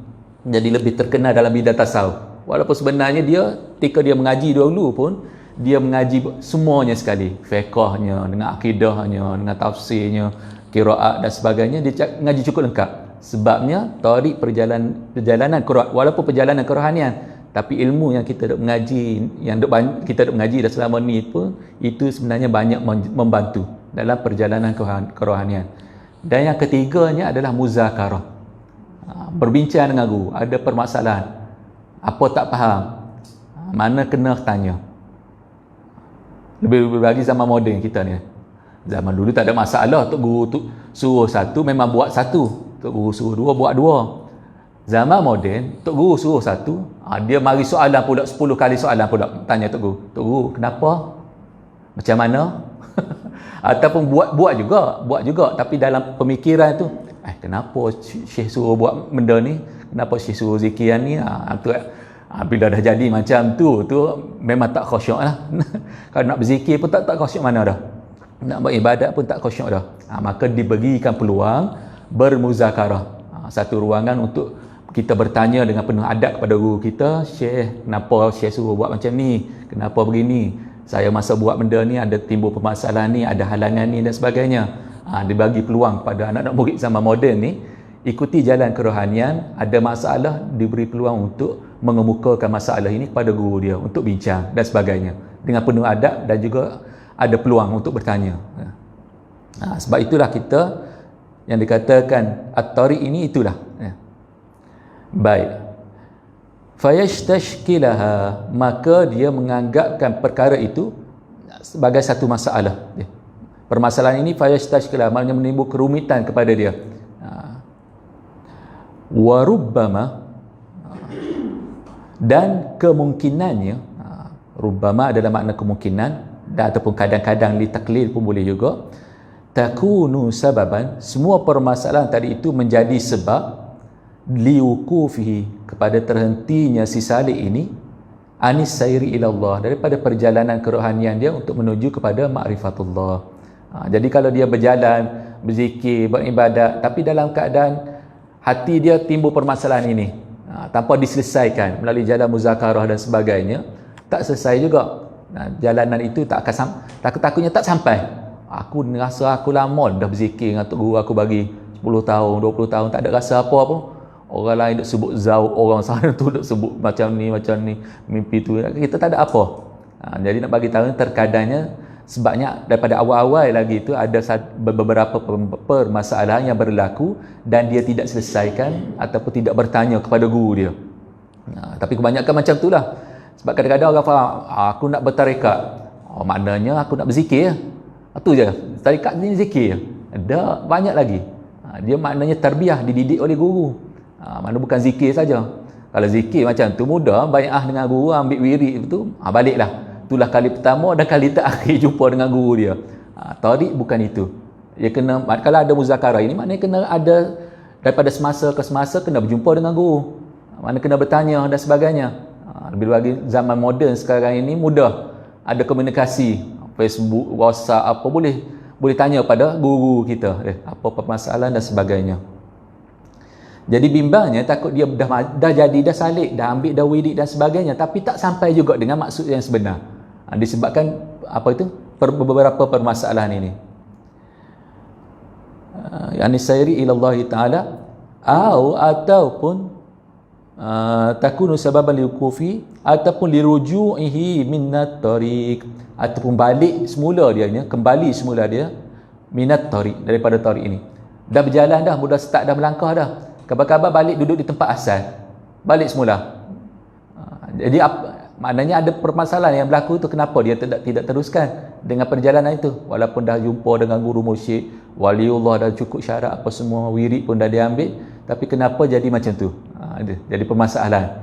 Jadi lebih terkenal dalam bidang tasawuf. Walaupun sebenarnya dia ketika dia mengaji dulu pun dia mengaji semuanya sekali, fiqhnya dengan akidahnya, dengan tafsirnya, qiraat dan sebagainya, dia mengaji cukup lengkap. Sebabnya tarik perjalanan walaupun perjalanan kerohanian, tapi ilmu yang kita dok mengaji, kita dok mengaji dah selama ni pun itu sebenarnya banyak membantu dalam perjalanan kerohanian. Dan yang ketiganya adalah muzakarah. Berbincang dengan guru, ada permasalahan, apa tak faham, mana kena tanya. Lebih lagi zaman moden kita ni. Zaman dulu tak ada masalah, tok guru tu suruh satu memang buat satu, tok guru suruh dua buat dua. Zaman moden tok guru suruh satu, dia mari soalan pula 10 kali soalan pula tanya tok guru kenapa, macam mana. Ataupun buat juga tapi dalam pemikiran tu, kenapa Syekh suruh buat benda ni, kenapa Syekh suruh zikiran ni, bila dah jadi macam tu memang tak khusyuk lah. Kalau nak berzikir pun tak khusyuk mana dah, nak beribadat pun tak khusyuk dah. Maka diberikan peluang bermuzakarah, satu ruangan untuk kita bertanya dengan penuh adab kepada guru kita. Syekh, kenapa Syekh suruh buat macam ni, kenapa begini, saya masa buat benda ni ada timbul permasalahan ni, ada halangan ni dan sebagainya. Dibagi peluang pada anak-anak murid zaman moden ni, ikuti jalan kerohanian, ada masalah diberi peluang untuk mengemukakan masalah ini kepada guru dia untuk bincang dan sebagainya dengan penuh adab, dan juga ada peluang untuk bertanya. Sebab itulah kita yang dikatakan at-tariq ini itulah. Baik. Fayashtashkilaha, maka dia menganggapkan perkara itu sebagai satu masalah. Permasalahan ini fayashtashkilaha, maknanya menimbul kerumitan kepada dia. Warubbama, dan kemungkinannya, rubbama adalah makna kemungkinan, dan ataupun kadang-kadang li taklil pun boleh juga, takunu sababan, semua permasalahan tadi itu menjadi sebab liwukufihi, kepada terhentinya si salik ini, anis sairi ilallah, daripada perjalanan kerohanian dia untuk menuju kepada ma'rifatullah. Jadi kalau dia berjalan, berzikir, beribadat, tapi dalam keadaan hati dia timbul permasalahan ini, tanpa diselesaikan melalui jalan muzakarah dan sebagainya, tak selesai juga. Jalanan itu tak akan takutnya tak sampai. Aku rasa aku lama dah berzikir dengan tok guru aku bagi 10 tahun, 20 tahun, tak ada rasa apa pun. Orang lain duk sebut zauk, orang sana tu duk sebut macam ni, mimpi tu. Kita tak ada apa. Jadi nak bagi tahu terkadangnya, sebabnya daripada awal-awal lagi tu ada beberapa permasalahan yang berlaku dan dia tidak selesaikan ataupun tidak bertanya kepada guru dia. Tapi kebanyakan macam itulah. Sebab kadang-kadang orang faham, aku nak bertarekat, maknanya aku nak berzikir. Itu je, tarekat ni zikir. Ada banyak lagi. Dia maknanya tarbiyah, dididik oleh guru. Mana bukan zikir saja. Kalau zikir macam tu mudah, bai'ah dengan guru, ambil wirid tu, baliklah. Itulah kali pertama dan kali terakhir jumpa dengan guru dia. Tariq bukan itu. Dia kena, kalau ada muzakarah ini, maknanya kena ada daripada semasa ke semasa kena berjumpa dengan guru. Mana kena bertanya dan sebagainya. Lebih lagi zaman moden sekarang ini mudah. Ada komunikasi, Facebook, WhatsApp, apa boleh tanya pada guru kita. Apa permasalahan dan sebagainya. Jadi bimbangnya takut dia dah jadi, dah salik, dah ambil dah wirid dan sebagainya, tapi tak sampai juga dengan maksud yang sebenar. Disebabkan beberapa permasalahan ini. Anisairi ilallah ta'ala, ataupun takunu sababan liukufi, ataupun liruju'ihi minnat tariq, ataupun balik semula dia, kembali semula dia minat tariq, daripada tariq ini. Dah berjalan dah, sudah start dah melangkah dah, khabar-khabar balik duduk di tempat asal, balik semula. Jadi maknanya ada permasalahan yang berlaku tu, kenapa dia tidak teruskan dengan perjalanan itu, walaupun dah jumpa dengan guru mursyid, waliullah, dah cukup syarat apa semua, wirid pun dah diambil, tapi kenapa jadi macam tu? Jadi permasalahan.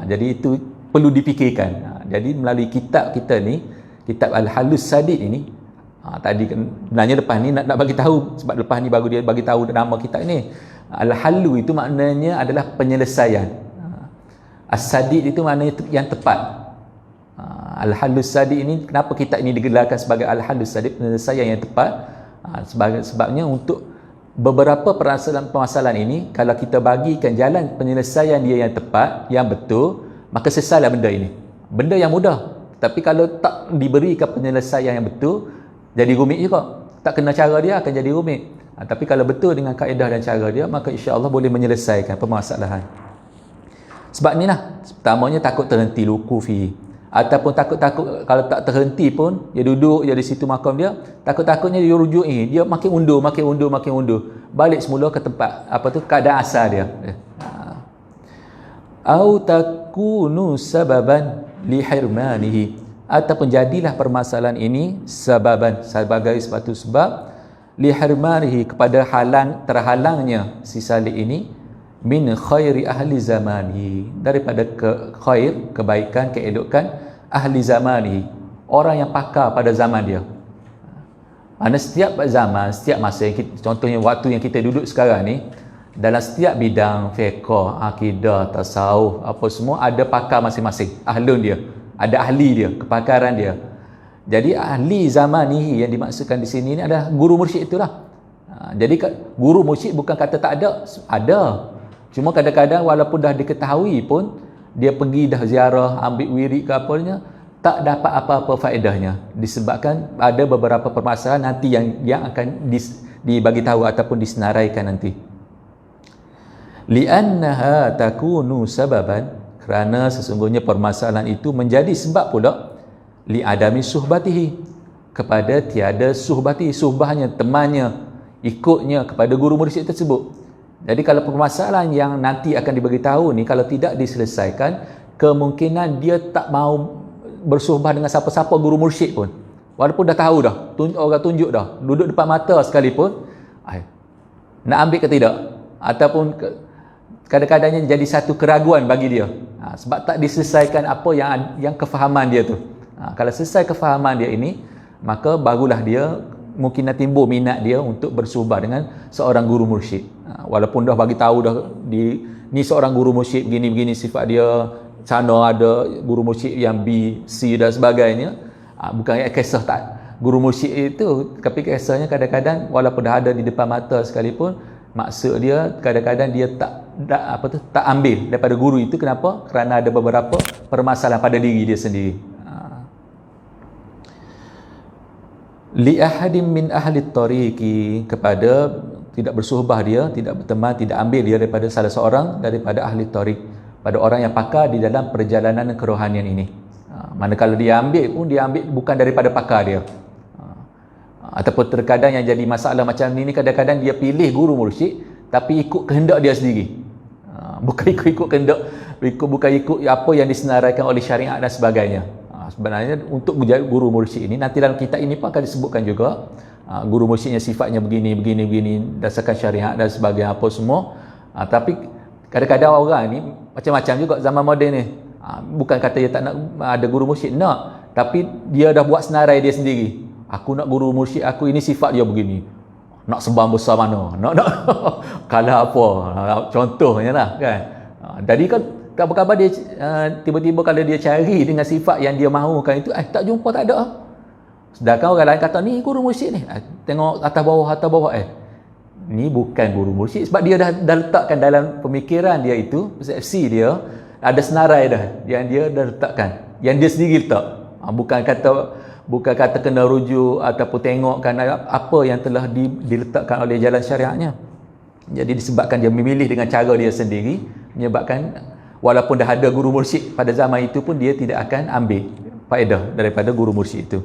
Jadi itu perlu dipikirkan. Jadi melalui kitab kita ni, kitab Al-Halus Sadid ini, tadi sebenarnya lepas ni nak bagi tahu, sebab lepas ni baru dia bagi tahu nama kitab ni. Al-Halu itu maknanya adalah penyelesaian. As-Sadid itu maknanya yang tepat. Al-Halus Sadid ini, kenapa kitab ini digelarkan sebagai Al-Halus Sadid, penyelesaian yang tepat? Sebabnya untuk beberapa permasalahan ini, kalau kita bagikan jalan penyelesaian dia yang tepat, yang betul, maka selesailah benda ini. Benda yang mudah. Tapi kalau tak diberikan penyelesaian yang betul, jadi rumit juga. Tak kena cara dia, akan jadi rumit. Tapi kalau betul dengan kaedah dan cara dia, maka insya-Allah boleh menyelesaikan permasalahan. Sebab ni lah, pertamanya takut terhenti luku fi, ataupun takut kalau tak terhenti pun dia duduk je di situ makam dia, takutnya dia rujuk dia makin undur, balik semula ke tempat keadaan asal dia. Au takunu sababan li hirmanihi, ataupun jadilah permasalahan ini sebagai suatu sebab li hirmanihi, kepada terhalangnya si Salih ini, min khairi ahli zamani, daripada kebaikan, keedukan ahli zamani, orang yang pakar pada zaman dia. Mana setiap zaman, setiap masa, contohnya waktu yang kita duduk sekarang ni, dalam setiap bidang fiqh, akidah, tasawuf, apa semua, ada pakar masing-masing, ahlun dia, ada ahli dia, kepakaran dia. Jadi ahli zamani yang dimaksudkan di sini ni adalah guru mursyid itulah. Jadi guru mursyid bukan kata tak ada. Cuma kadang-kadang walaupun dah diketahui pun, dia pergi dah ziarah, ambil wirid ke apanya, tak dapat apa-apa faedahnya, disebabkan ada beberapa permasalahan nanti yang akan dibagi tahu ataupun disenaraikan nanti. Li'annaha takunu sababan, kerana sesungguhnya permasalahan itu menjadi sebab pula li'adami suhbatihi, kepada tiada suhbati, suhbahnya, temannya, ikutnya kepada guru mursyid tersebut. Jadi kalau permasalahan yang nanti akan diberitahu ni, kalau tidak diselesaikan, kemungkinan dia tak mau bersuhbah dengan siapa-siapa guru mursyid pun, walaupun dah tahu dah, orang tunjuk dah, duduk depan mata sekalipun, nak ambil ke tidak, ataupun kadang-kadangnya jadi satu keraguan bagi dia, sebab tak diselesaikan apa yang kefahaman dia tu. Kalau selesai kefahaman dia ini, maka barulah dia mungkin nak timbul minat dia untuk bersuhbah dengan seorang guru mursyid. Walaupun dah bagi tahu dah ni seorang guru mursyid begini-begini sifat dia, sana ada guru mursyid yang B, C dan sebagainya. Bukan kisah tak guru mursyid itu, tapi kisahnya kadang-kadang walaupun dah ada di depan mata sekalipun, maksud dia kadang-kadang dia tak ambil daripada guru itu. Kenapa? Kerana ada beberapa permasalahan pada diri dia sendiri. Li ahadim min ahli tariqi, kepada tidak bersuhbah dia, tidak berteman, tidak ambil dia daripada salah seorang daripada ahli tariq, pada orang yang pakar di dalam perjalanan kerohanian ini. Manakala dia ambil pun, dia ambil bukan daripada pakar dia. Ataupun terkadang yang jadi masalah macam ini, kadang-kadang dia pilih guru mursyid tapi ikut kehendak dia sendiri, bukan ikut kehendak, bukan ikut apa yang disenaraikan oleh syariat dan sebagainya. Sebenarnya untuk menjadi guru mursyid ini, nanti dalam kitab ini pun akan disebutkan juga, guru mursyidnya sifatnya begini berdasarkan syariat dan sebagainya apa semua. Tapi kadang-kadang orang ni macam-macam juga zaman moden ni. Bukan kata dia tak nak ada guru mursyid, nak, tapi dia dah buat senarai dia sendiri. Aku nak guru mursyid aku ini sifat dia begini, nak sembang besar mana, nak kalau apa, contohnya lah kan. Jadi kan kabar-kabar dia tiba-tiba kalau dia cari dengan sifat yang dia mahukan itu, tak jumpa, tak ada. Sedangkan orang lain kata ni guru mursyid ni, tengok atas bawah, ni bukan guru mursyid, sebab dia dah letakkan dalam pemikiran dia itu, persepsi dia ada senarai dah yang dia dah letakkan, yang dia sendiri letak. Bukan kata kena rujuk ataupun tengokkan apa yang telah diletakkan oleh jalan syariatnya. Jadi disebabkan dia memilih dengan cara dia sendiri, menyebabkan walaupun dah ada guru mursyid pada zaman itu pun dia tidak akan ambil faedah daripada guru mursyid itu.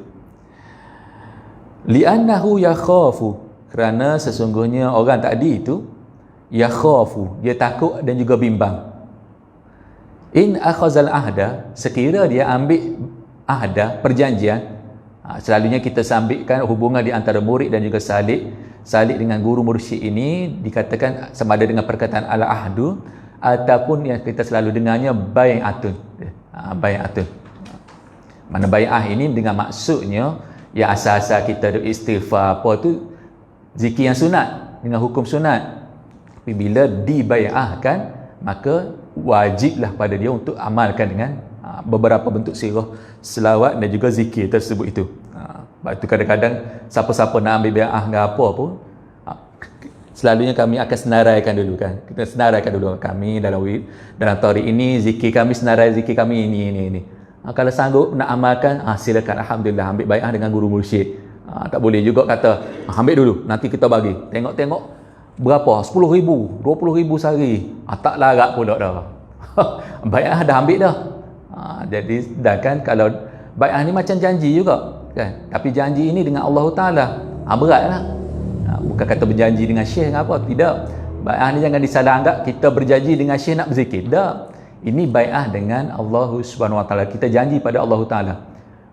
Li'annahu yakhafu, kerana sesungguhnya orang tadi itu yakhafu, dia takut dan juga bimbang. In akhazal ahda, sekira dia ambil ahda, perjanjian. Selalunya kita sambitkan hubungan di antara murid dan juga salik dengan guru mursyid ini dikatakan sama ada dengan perkataan ala ahdu ataupun yang kita selalu dengarnya bai'atun. Bai'atun. Mana bai'ah ini dengan maksudnya yang asal-asal kita istighfar apa tu zikir yang sunat dengan hukum sunat. Tapi bila dibai'ahkan, maka wajiblah pada dia untuk amalkan dengan beberapa bentuk sirah selawat dan juga zikir tersebut itu. Sebab itu kadang-kadang siapa-siapa nak ambil bai'ah dengan apa pun, selalunya kami akan senaraikan dulu kan. Kita senaraikan dulu kami dalam tarik ini zikir kami, senarai zikir kami ini. Kalau sanggup nak amalkan, silakan, alhamdulillah, ambil bai'ah dengan guru mursyid. Tak boleh juga kata ambil dulu nanti kita bagi. Tengok berapa? 10,000, 20,000 sehari. Tak larat pula dah. Bai'ah dah ambil dah. Jadi dah kan, kalau bai'ah ni macam janji juga kan. Tapi janji ini dengan Allah Taala beratlah. Bukan kata berjanji dengan syekh dengan apa, tidak. Bai'ah ni jangan disalah anggap kita berjanji dengan syekh nak berzikir. Tak. Ini bai'ah dengan Allah Subhanahu Wa Taala. Kita janji pada Allah Taala.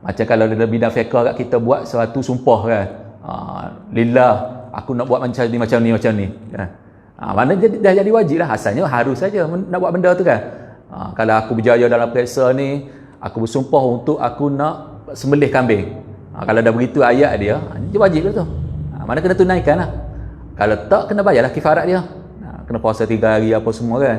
Macam kalau dalam bidang fiqh kita buat suatu sumpah kan. Lillah, aku nak buat macam ni kan. Mana dah jadi wajib lah, asalnya harus saja nak buat benda tu kan. Kalau aku berjaya dalam periksa ni, aku bersumpah untuk aku nak sembelih kambing. Kalau dah begitu ayat dia wajib lah tu. Mana kena tunaikan lah. Kalau tak, kena bayarlah kifarat dia. Kena puasa 3 hari apa semua kan,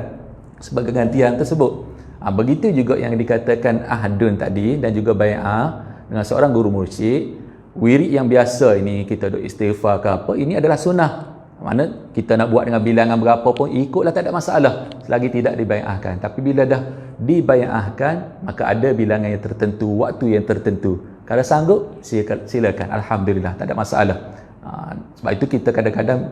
sebagai gantian tersebut. Begitu juga yang dikatakan ahdun tadi dan juga bai'ah dengan seorang guru mursyid. Wirid yang biasa ini kita duk istighfar ke apa, ini adalah sunnah. Mana kita nak buat dengan bilangan berapa pun ikutlah, tak ada masalah selagi tidak dibai'ahkan. Tapi bila dah dibai'ahkan, maka ada bilangan yang tertentu, waktu yang tertentu. Kalau sanggup, silakan, alhamdulillah, tak ada masalah. Sebab itu kita kadang-kadang,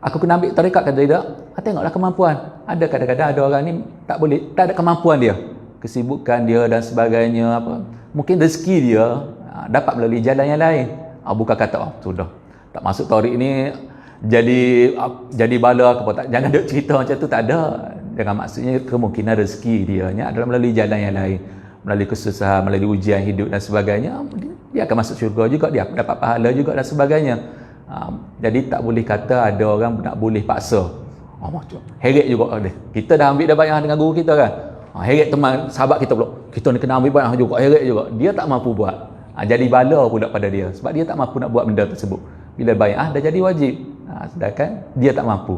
aku kena ambil tarekat ke tidak? Tengoklah kemampuan. Ada kadang-kadang ada orang ni tak boleh, tak ada kemampuan dia, kesibukan dia dan sebagainya, apa, mungkin rezeki dia dapat melalui jalan yang lain. Bukan kata sudah tak masuk tarik ni jadi bala ke apa, tak, jangan duk cerita macam tu, tak ada. Dengan maksudnya kemungkinan rezeki dia adalah melalui jalan yang lain, melalui kesusahan, melalui ujian hidup dan sebagainya, dia akan masuk syurga juga, dia dapat pahala juga dan sebagainya. Jadi tak boleh kata ada orang nak boleh paksa. Heret juga dia. Kita dah ambil dah bai'ah dengan guru kita kan. Heret teman sahabat kita pula, kita ni kena ambil bai'ah juga, heret juga. Dia tak mampu buat. Jadi bala pula pada dia sebab dia tak mampu nak buat benda tersebut. Bila bai'ah dah jadi wajib, sedangkan dia tak mampu.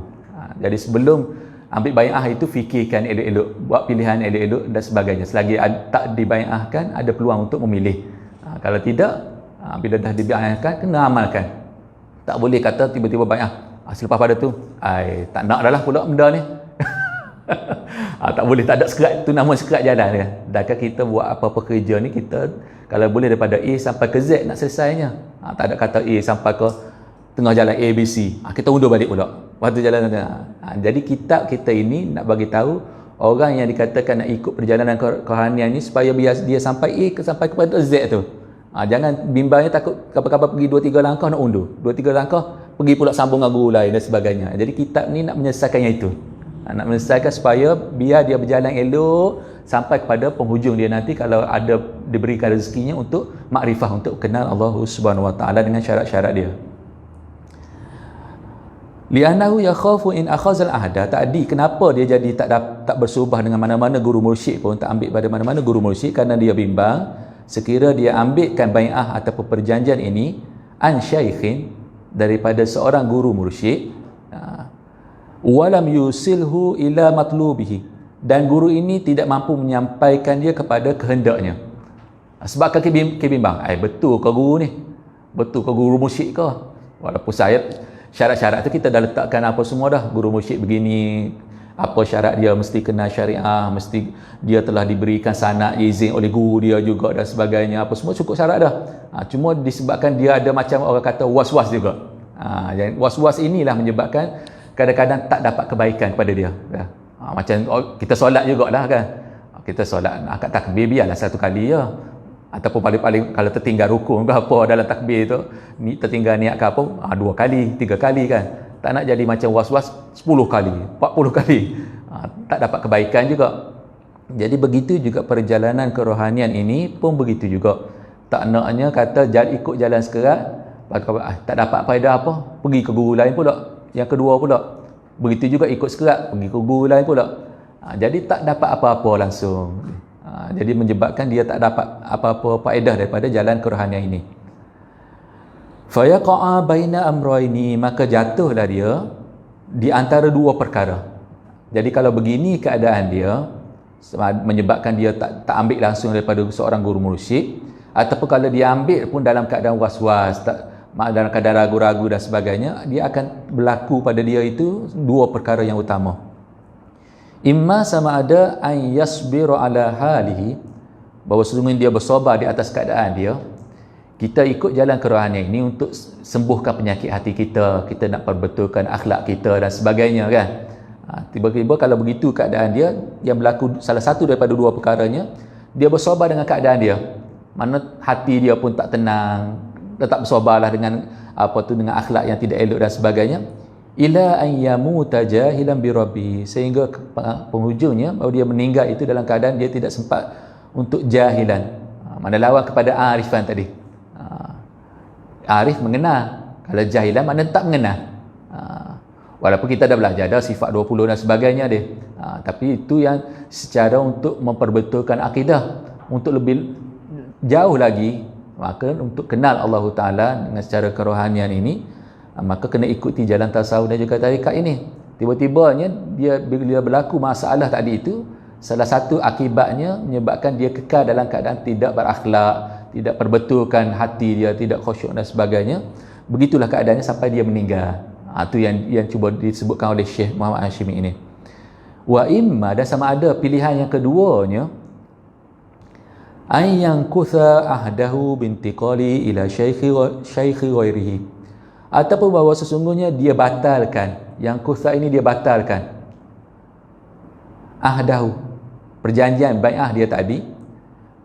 Jadi sebelum ambil bai'ah itu fikirkan elok-elok, buat pilihan elok-elok dan sebagainya. Selagi tak dibai'ahkan, ada peluang untuk memilih. Kalau tidak, bila dah dibai'ahkan, kena amalkan. Tak boleh kata tiba-tiba bai'ah, selepas pada tu tak nak dah lah pula benda ni. Tak boleh, tak ada sekerat tu, nama sekerat jalan kan. Sedangkan kita buat apa-apa kerja ni, kita kalau boleh daripada A sampai ke Z nak selesainya. Tak ada kata A sampai ke tengah jalan A, B, C, kita undur balik pula waktu jalan. Jadi kitab kita ini nak bagi tahu orang yang dikatakan nak ikut perjalanan kerohanian ni supaya dia sampai A sampai kepada Z tu. Jangan bimbangnya takut kapan-kapan pergi 2-3 langkah nak undur, 2-3 langkah pergi pula sambung dengan guru lain dan sebagainya. Jadi kitab ni nak menyelesaikannya itu, nak menyelesaikan supaya biar dia berjalan elok sampai kepada penghujung dia nanti, kalau ada diberikan rezekinya untuk makrifah, untuk kenal Allah Subhanahu Wa Taala dengan syarat-syarat dia. Li'annahu yakhafu in akhazal ahda. Tadi kenapa dia jadi tak bersubah dengan mana-mana guru mursyid pun, tak ambil pada mana-mana guru mursyid, kerana dia bimbang sekira dia ambilkan bai'ah ataupun perjanjian ini an syaikhin, daripada seorang guru mursyid, walam yusilhu ila matlubihi, dan guru ini tidak mampu menyampaikan dia kepada kehendaknya. Sebab kebimbang, betul ke guru ni, betul ke guru mursyid ke? Walaupun syarat-syarat tu kita dah letakkan apa semua dah, guru mursyid begini, apa syarat dia, mesti kena syariah, mesti dia telah diberikan sanad izin oleh guru dia juga dan sebagainya, apa semua cukup syarat dah. Cuma disebabkan dia ada macam orang kata was-was juga. Was-was inilah menyebabkan kadang-kadang tak dapat kebaikan kepada dia. Macam kita solat jugalah kan, kita solat akad takbir biarlah 1 kali ya, ataupun paling-paling kalau tertinggal rukun ke apa dalam takbir tu, ni tertinggal niat ke apa, 2 kali 3 kali kan. tak nak jadi macam was-was 10 kali, 40 kali. Tak dapat kebaikan juga. Jadi begitu juga perjalanan kerohanian ini pun begitu juga. Tak naknya kata ikut jalan sekerat, tak dapat faedah apa, pergi ke guru lain pula. Yang kedua pula, begitu juga ikut sekerat, pergi ke guru lain pula. Jadi tak dapat apa-apa langsung. Jadi menyebabkan dia tak dapat apa-apa faedah daripada jalan kerohanian ini. Fayaqa'a baina amrayni, maka jatuhlah dia di antara dua perkara. Jadi kalau begini keadaan dia, menyebabkan dia tak ambil langsung daripada seorang guru mursyid, ataupun kalau dia ambil pun dalam keadaan was-was, dalam keadaan ragu-ragu dan sebagainya, dia akan berlaku pada dia itu dua perkara yang utama. Imma sama ada an yasbiru ala halihi, bahawa sesungguhnya dia bersabar di atas keadaan dia. Kita ikut jalan kerohanian ini untuk sembuhkan penyakit hati kita, kita nak perbetulkan akhlak kita dan sebagainya kan. Tiba-tiba kalau begitu keadaan dia, yang berlaku salah satu daripada dua perkaranya, dia bersabar dengan keadaan dia. Mana hati dia pun tak tenang, tetap bersabarlah dengan dengan akhlak yang tidak elok dan sebagainya. Ila an yamuta jahilan bi rabbi, sehingga penghujungnya bahawa dia meninggal itu dalam keadaan dia tidak sempat untuk jahilan. Mana lawan kepada arifan tadi. Arif mengenal, kalau jahilan mana tak mengenal. Walaupun kita dah belajar dah sifat 20 dan sebagainya dia. Tapi itu yang secara untuk memperbetulkan akidah, untuk lebih jauh lagi, maka untuk kenal Allah Ta'ala dengan secara kerohanian ini, maka kena ikuti jalan tasawuf dan juga tarekat ini. Tiba-tibanya bila berlaku masalah tadi itu, salah satu akibatnya menyebabkan dia kekal dalam keadaan tidak berakhlak, tidak perbetulkan hati dia, tidak khusyuk dan sebagainya. Begitulah keadaannya sampai dia meninggal. Itu yang cuba disebutkan oleh Syekh Muhammad Hashimi ini. Wa imma, dan sama ada pilihan yang keduanya, ay yankutha ahdahu bintiqali ila syaikhi ghairihi, ataupun bahawa sesungguhnya dia batalkan, yang kutha ini dia batalkan ahdahu, perjanjian bai'ah dia tadi,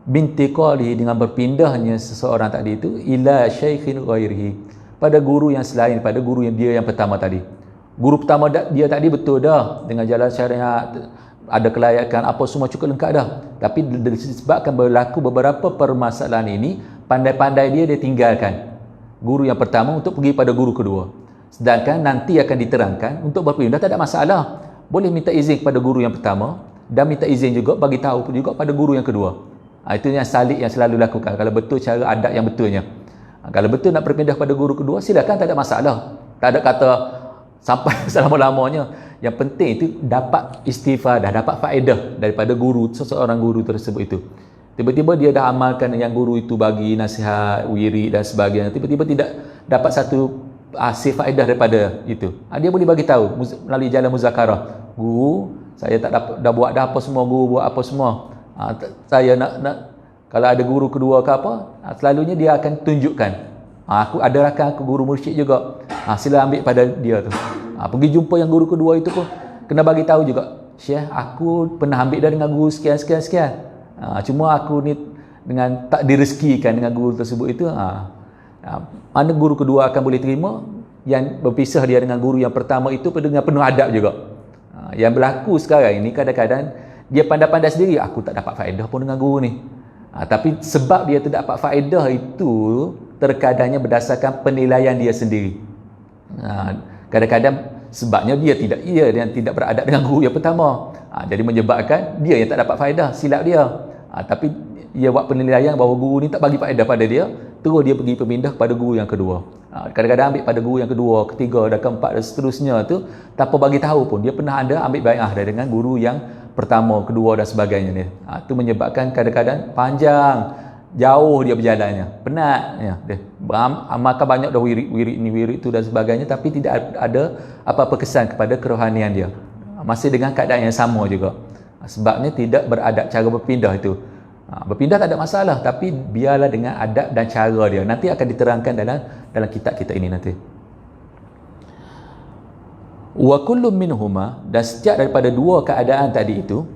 bintiqali, dengan berpindahnya seseorang tadi itu, ila syaikhin ghairihi, pada guru yang selain pada guru yang dia yang pertama tadi. Guru pertama dia tadi betul dah dengan jalan syariat, ada kelayakan apa semua cukup lengkap dah, tapi disebabkan berlaku beberapa permasalahan ini, pandai-pandai dia tinggalkan guru yang pertama untuk pergi pada guru kedua. Sedangkan nanti akan diterangkan untuk berpindah tak ada masalah, boleh minta izin kepada guru yang pertama dan minta izin juga bagi tahu juga pada guru yang kedua. Itu yang salik yang selalu lakukan kalau betul cara adab yang betulnya. Kalau betul nak berpindah pada guru kedua, silakan, tak ada masalah. Tak ada kata sampai selama-lamanya. Yang penting itu dapat istifadah, dapat faedah daripada guru, seseorang guru tersebut itu. Tiba-tiba dia dah amalkan yang guru itu bagi nasihat, wirid dan sebagainya. Tiba-tiba tidak dapat satu hasil faedah daripada itu. Dia boleh bagi tahu melalui jalan muzakarah. Guru, saya tak dapat, dah buat dah apa semua, guru buat apa semua. Saya nak kalau ada guru kedua ke apa, selalunya dia akan tunjukkan. Aku ada rakan aku guru mursyid juga. Sila ambil pada dia tu. Pergi jumpa yang guru kedua itu pun kena bagi tahu juga. Syekh, aku pernah ambil dah dengan guru sekian. Cuma aku ni dengan tak direzekikan dengan guru tersebut itu. Mana guru kedua akan boleh terima yang berpisah dia dengan guru yang pertama itu dengan penuh adab juga. Yang berlaku sekarang ini kadang-kadang dia pandai-pandai sendiri, aku tak dapat faedah pun dengan guru ni. Tapi sebab dia tidak dapat faedah itu terkadangnya berdasarkan penilaian dia sendiri. Kadang-kadang sebabnya dia tidak beradab dengan guru yang pertama. Jadi menyebabkan dia yang tak dapat faedah, silap dia. Tapi dia buat penilaian bahawa guru ni tak bagi faedah pada dia, terus dia pergi berpindah pada guru yang kedua. Kadang-kadang ambil pada guru yang kedua, ketiga dan keempat dan seterusnya tu tanpa bagi tahu pun dia pernah ada ambil bai'ah dengan guru yang pertama, kedua dan sebagainya ni. Itu menyebabkan kadang-kadang panjang, jauh dia berjalannya, penat ya. Dia amalkan banyak dah wirid tu dan sebagainya, tapi tidak ada apa-apa kesan kepada kerohanian dia. Masih dengan keadaan yang sama juga. Sebabnya tidak beradab cara berpindah itu. Berpindah tak ada masalah, tapi biarlah dengan adab dan cara dia. Nanti akan diterangkan dalam kitab kita ini nanti. Wa kullu minhuma, dan setiap daripada dua keadaan tadi itu,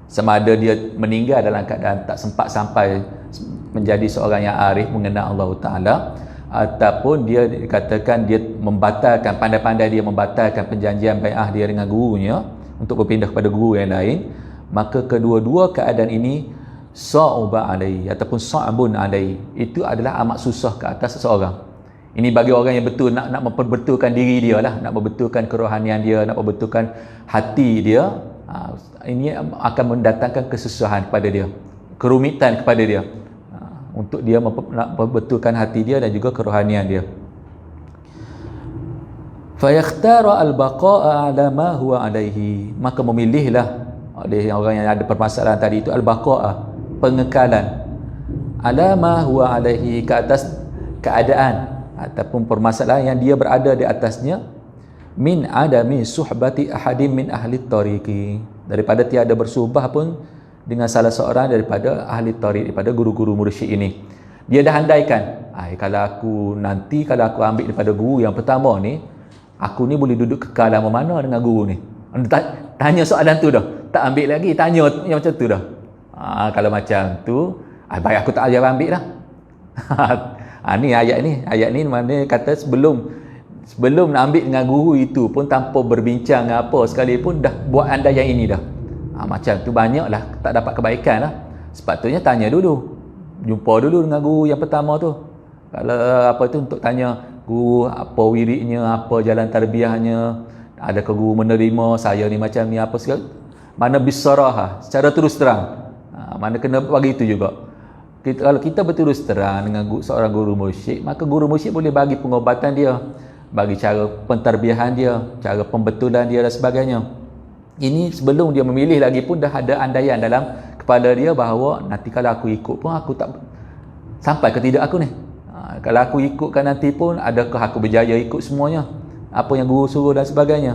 sama ada dia meninggal dalam keadaan tak sempat sampai menjadi seorang yang arif mengenal Allah Ta'ala, ataupun dia dikatakan dia membatalkan, pandai-pandai dia membatalkan perjanjian bai'ah dia dengan gurunya untuk berpindah kepada guru yang lain, maka kedua-dua keadaan ini sa'uba alaihi ataupun sa'bun alaihi, itu adalah amat susah ke atas seseorang. Ini bagi orang yang betul nak memperbetulkan diri dia lah, nak membetulkan kerohanian dia, nak membetulkan hati dia. Ini akan mendatangkan kesusahan kepada dia, kerumitan kepada dia, untuk dia nak membetulkan hati dia dan juga kerohanian dia. Fayakhtara al-baqa'a ala ma huwa alaihi, maka memilihlah oleh orang yang ada permasalahan tadi itu al-baqa'a, pengekalan, ala ma huwa alaihi, ke atas keadaan ataupun permasalahan yang dia berada di atasnya, min adami suhbati ahadim min ahli tariqi, daripada tiada bersuhbah pun dengan salah seorang daripada ahli tariq, daripada guru-guru mursyid ini. Dia dah andaikan, kalau aku ambil daripada guru yang pertama ni, aku ni boleh duduk kekal lama mana dengan guru ni. Tanya soalan tu dah, tak ambil lagi, tanya yang macam tu dah. Kalau macam tu, baik aku tak ajar ambil lah. Ni ayat ni mana kata sebelum nak ambil dengan guru itu pun, tanpa berbincang apa sekalipun, dah buat andaian ini dah. Macam tu banyaklah tak dapat kebaikan lah. Sepatutnya tanya dulu, jumpa dulu dengan guru yang pertama tu. Kalau apa tu, untuk tanya guru apa wiridnya, apa jalan tarbiyahnya, adakah guru menerima saya ni macam ni, apa segala, mana bisarah, secara terus terang. Mana kena bagi itu juga. Kalau kita berterus terang dengan seorang guru mursyid, maka guru mursyid boleh bagi pengobatan dia, bagi cara pentarbiahan dia, cara pembetulan dia dan sebagainya. Ini sebelum dia memilih lagi pun dah ada andaian dalam kepala dia bahawa nanti kalau aku ikut pun aku tak sampai ke tidak aku ni. Kalau aku ikutkan nanti pun, adakah aku berjaya ikut semuanya apa yang guru suruh dan sebagainya.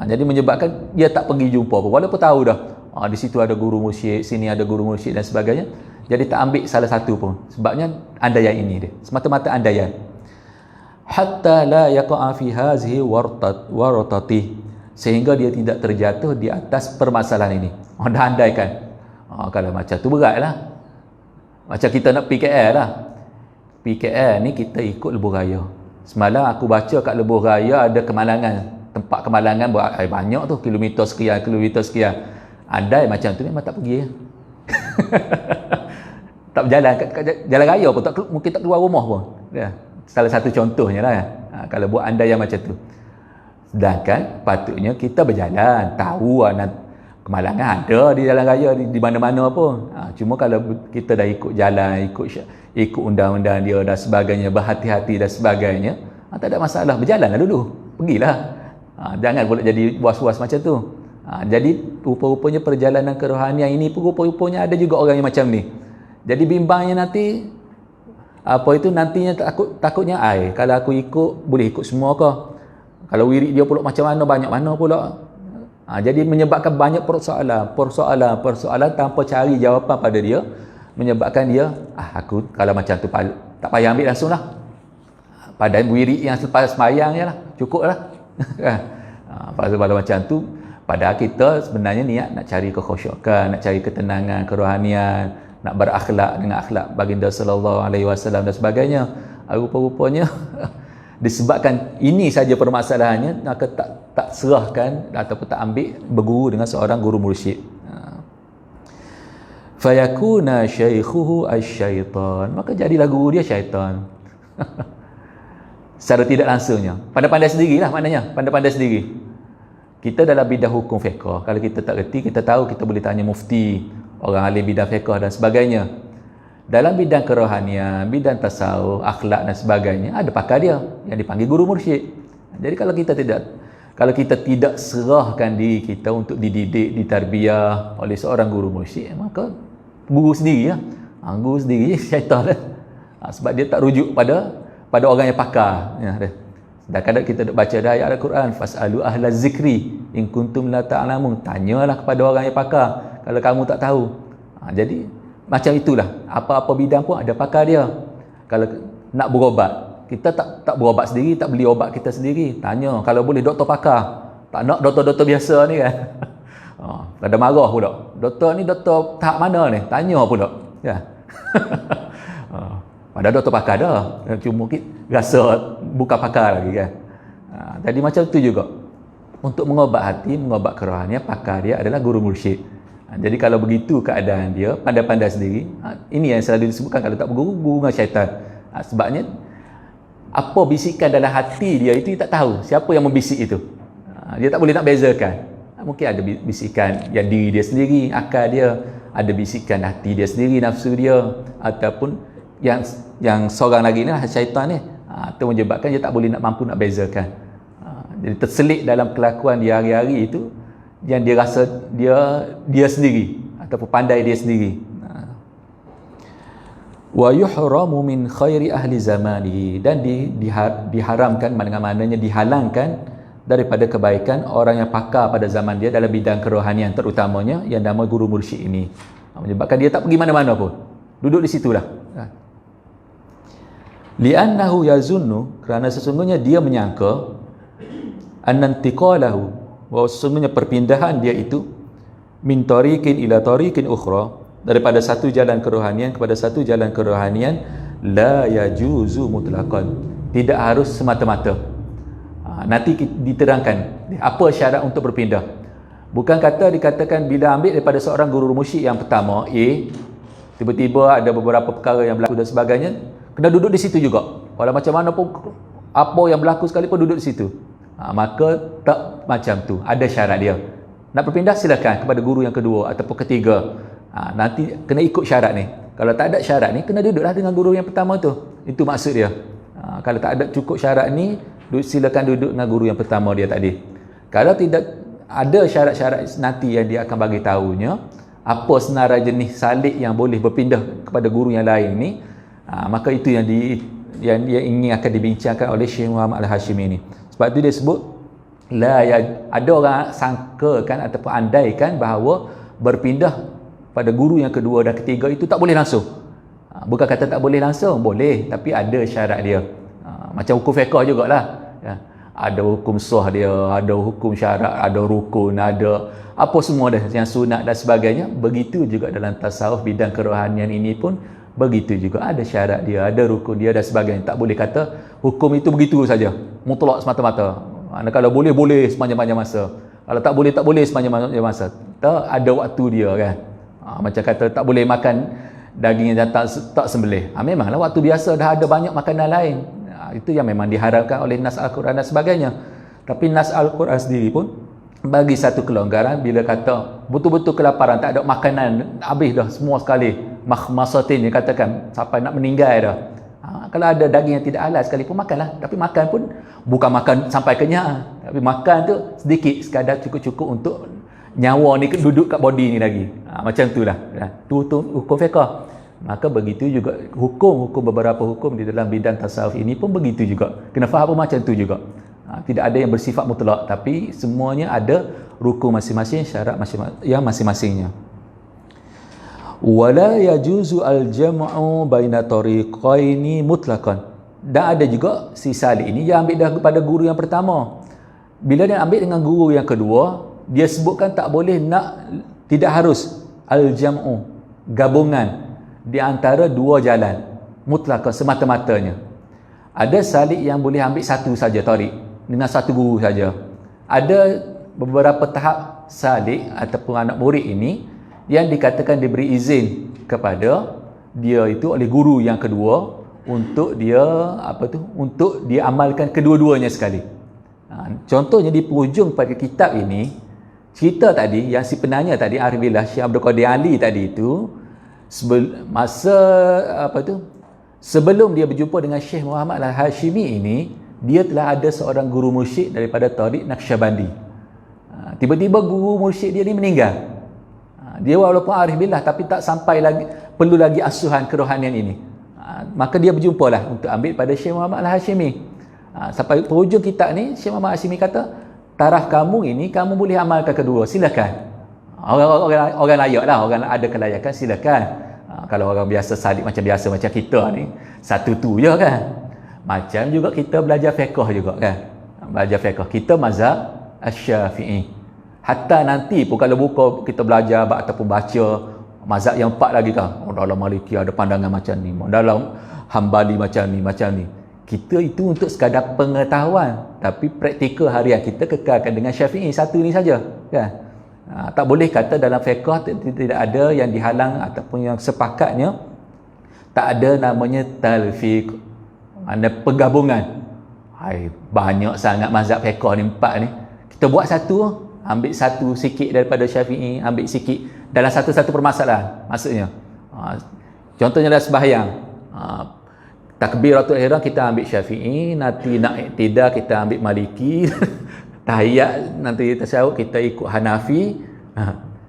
Jadi menyebabkan dia tak pergi jumpa pun, walaupun tahu dah di situ ada guru mursyid, sini ada guru mursyid dan sebagainya. Jadi tak ambil salah satu pun, sebabnya andaian ini dia, semata-mata andaian. Hatta la yaqa'a fi hazihi waratati, sehingga dia tidak terjatuh di atas permasalahan ini. Dah andaikan. Kalau macam tu beratlah. Macam kita nak PKL lah. PKL ni kita ikut lebuh raya. Semalam aku baca kat lebuh raya ada kemalangan, tempat kemalangan banyak tu, kilometer sekian. Andai macam tu memang tak pergi. Tak berjalan kat jalan raya pun, mungkin tak keluar rumah pun. Salah satu contohnya lah. Kalau buat andaian macam tu. Sedangkan patutnya kita berjalan, tahu kemalangan ada di jalan raya di mana-mana pun. Cuma kalau kita dah ikut jalan, ikut undang-undang dia dan sebagainya, berhati-hati dan sebagainya, tak ada masalah, berjalanlah dulu, pergilah. Jangan pula jadi was-was macam tu. Jadi rupa-rupanya perjalanan kerohanian ini pun rupa-rupanya ada juga orang yang macam ni. Jadi bimbangnya nanti nantinya takutnya kalau aku ikut boleh ikut semua ke? Kalau wirid dia pula macam mana, banyak mana pula. Jadi menyebabkan banyak persoalan tanpa cari jawapan pada dia, menyebabkan dia aku kalau macam tu tak payah ambil langsung lah. Padahal wirid yang selepas sembahyang je lah, cukup lah. Kalau macam tu, padahal kita sebenarnya niat nak cari kekhusyukan, nak cari ketenangan, kerohanian, nak berakhlak dengan akhlak baginda sallallahu alaihi wasallam dan sebagainya. Rupa-rupanya disebabkan ini saja permasalahannya, maka tak serahkan ataupun tak ambil berguru dengan seorang guru mursyid. Fayakuna syaikhuhu asy-syaitan, maka jadilah guru dia syaitan. Secara tidak langsungnya, pandai-pandai sendirilah, maknanya pandai-pandai sendiri. Kita dalam bidang hukum fiqh, kalau kita tak reti, kita tahu kita boleh tanya mufti, orang alim bidang fiqh dan sebagainya. Dalam bidang kerohanian, bidang tasawuf, akhlak dan sebagainya, ada pakar dia yang dipanggil guru mursyid. Jadi kalau kita tidak serahkan diri kita untuk dididik, ditarbiyah oleh seorang guru mursyid, maka guru sendiri lah. Guru sendiri syaitan lah. Sebab dia tak rujuk pada orang yang pakar. Sedangkan kita baca dah ayat Al-Quran, fas'alu ahla zikri in kuntum la ta'lamun, tanyalah kepada orang yang pakar kalau kamu tak tahu. Jadi macam itulah, apa-apa bidang pun ada pakar dia. Kalau nak berobat, kita tak berobat sendiri, tak beli obat kita sendiri, tanya kalau boleh doktor pakar. Tak nak doktor-doktor biasa ni kan. Ada marah pula, doktor ni doktor tahap mana ni, tanya pula ya. Padahal doktor pakar dah, cuma kita rasa bukan pakar lagi kan. Jadi macam tu juga. Untuk mengobat hati, mengobat kerohanian, pakar dia adalah guru mursyid. Jadi kalau begitu keadaan dia, pandai-pandai sendiri, ini yang selalu disebutkan kalau tak berguru, guru dengan syaitan. Sebabnya apa bisikan dalam hati dia itu dia tak tahu siapa yang membisik itu. Dia tak boleh nak bezakan. Mungkin ada bisikan yang diri dia sendiri, akal dia, ada bisikan hati dia sendiri, nafsu dia, ataupun yang seorang lagi ni lah syaitan ni. Itu menyebabkan dia tak boleh nak mampu nak bezakan. Jadi terselit dalam kelakuan dia hari-hari itu yang dia rasa dia sendiri ataupun pandai dia sendiri. Wa yuhramu min khairi ahli zamanihi, dan diharamkan, maknanya dihalangkan daripada kebaikan orang yang pakar pada zaman dia dalam bidang kerohanian, terutamanya yang nama guru mursyid ini. Menyebabkan dia tak pergi mana-mana pun, duduk di situlah. Li'annahu yazunnu, kerana sesungguhnya dia menyangka, annantiqalahu, bahawa sesungguhnya perpindahan dia itu min tariqin ila tariqin ukhra, daripada satu jalan kerohanian kepada satu jalan kerohanian, la yajuzu mutlaqan, tidak harus semata-mata. Nanti diterangkan apa syarat untuk berpindah. Bukan dikatakan bila ambil daripada seorang guru mursyid yang pertama A, tiba-tiba ada beberapa perkara yang berlaku dan sebagainya, kena duduk di situ juga. Walau macam mana pun apa yang berlaku sekalipun duduk di situ. Maka tak macam tu, ada syarat dia. Nak berpindah silakan kepada guru yang kedua ataupun ketiga. Nanti kena ikut syarat ni. Kalau tak ada syarat ni, kena duduklah dengan guru yang pertama tu. Itu maksud dia. Kalau tak ada cukup syarat ni, silakan duduk dengan guru yang pertama dia tadi. Kalau tidak ada syarat-syarat nanti yang dia akan bagi tahunya, apa senarai jenis salik yang boleh berpindah kepada guru yang lain ni, maka itu yang dia ingin akan dibincangkan oleh Syekh Muhammad Al-Hashimi ni. Sebab tu dia sebut ada orang sangkakan ataupun andaikan bahawa berpindah pada guru yang kedua dan ketiga itu tak boleh langsung. Bukan kata tak boleh langsung, boleh, tapi ada syarat dia. Macam hukum fiqh jugalah. Ada hukum sah dia, ada hukum syarat, ada rukun, ada apa semua dah yang sunat dan sebagainya. Begitu juga dalam tasawuf, bidang kerohanian ini pun begitu juga, ada syarat dia, ada rukun dia dan sebagainya. Tak boleh kata hukum itu begitu saja, mutlak semata-mata. Kalau boleh, boleh sepanjang-panjang masa. Kalau tak boleh, tak boleh sepanjang-panjang masa. Tak, ada waktu dia kan. Macam kata tak boleh makan daging yang tak sembelih. Memanglah waktu biasa dah ada banyak makanan lain. Itu yang memang diharapkan oleh nas Al-Quran dan sebagainya. Tapi nas Al-Quran sendiri pun bagi satu kelonggaran bila kata betul-betul kelaparan, tak ada makanan, habis dah semua sekali. Makhmasatin dia katakan sampai nak meninggal dah. Kalau ada daging yang tidak halal sekalipun, makanlah. Tapi makan pun bukan makan sampai kenyang, tapi makan tu sedikit, sekadar cukup-cukup untuk nyawa ni duduk kat body ni lagi. Macam itulah. Tu hukum fiqh. Maka begitu juga hukum beberapa hukum di dalam bidang tasawuf ini pun begitu juga. Kena faham macam tu juga. Tidak ada yang bersifat mutlak, tapi semuanya ada rukun masing-masing, syarat masing-masingnya. Wala yajuzu al-jam'u baina tariqaini mutlaqan. Dan ada juga si salik ini dia ambil daripada guru yang pertama. Bila dia ambil dengan guru yang kedua, dia sebutkan tak boleh tidak harus al-jam'u, gabungan di antara dua jalan mutlaqan semata-matanya. Ada salik yang boleh ambil satu saja tariq dengan satu guru saja. Ada beberapa tahap salik ataupun anak murid ini yang dikatakan diberi izin kepada dia itu oleh guru yang kedua untuk untuk dia amalkan kedua-duanya sekali. Contohnya di penghujung pada kitab ini, cerita tadi yang si penanya tadi Arif Billah Syekh Abdul Qadir Ali tadi itu, sebelum dia berjumpa dengan Syekh Muhammad Al-Hashimi ini, dia telah ada seorang guru mursyid daripada Tariq Naqsyabandi. Tiba-tiba guru mursyid dia ni meninggal. Dia walaupun Arif Billah tapi tak sampai lagi, perlu lagi asuhan kerohanian ini. Maka dia berjumpalah untuk ambil pada Syekh Muhammad Al-Hashimi. Sampai penghujung kitab ni Syekh Muhammad Al-Hashimi kata, taraf kamu ini kamu boleh amalkan kedua, silakan. Orang layak lah, orang ada kelayakan, silakan. Kalau orang biasa salik macam kita ni, satu tu je kan. Macam juga kita belajar fiqh juga kan. Belajar fiqh kita mazhab Asy-Syafi'i. Hatta nanti pun kalau buka kita belajar ataupun baca Mazhab yang 4 lagi kan. Dalam Maliki ada pandangan macam ni, dalam Hambali macam ni. Kita itu untuk sekadar pengetahuan, tapi praktikal harian kita kekalkan dengan Syafi'i satu ni saja, kan? Tak boleh kata dalam fiqh tidak ada yang dihalang ataupun yang sepakatnya tak ada namanya talfiq, mana penggabungan. Banyak sangat mazhab fiqh ni 4 ni. Kita buat satu, ambil satu sikit daripada Syafi'i, ambil sikit dalam satu-satu permasalahan. Maksudnya contohnya dalam sembahyang, takbiratul ihram kita ambil Syafi'i, nanti nak iktidah kita ambil Maliki, tahiyat nanti tasyahud kita ikut Hanafi.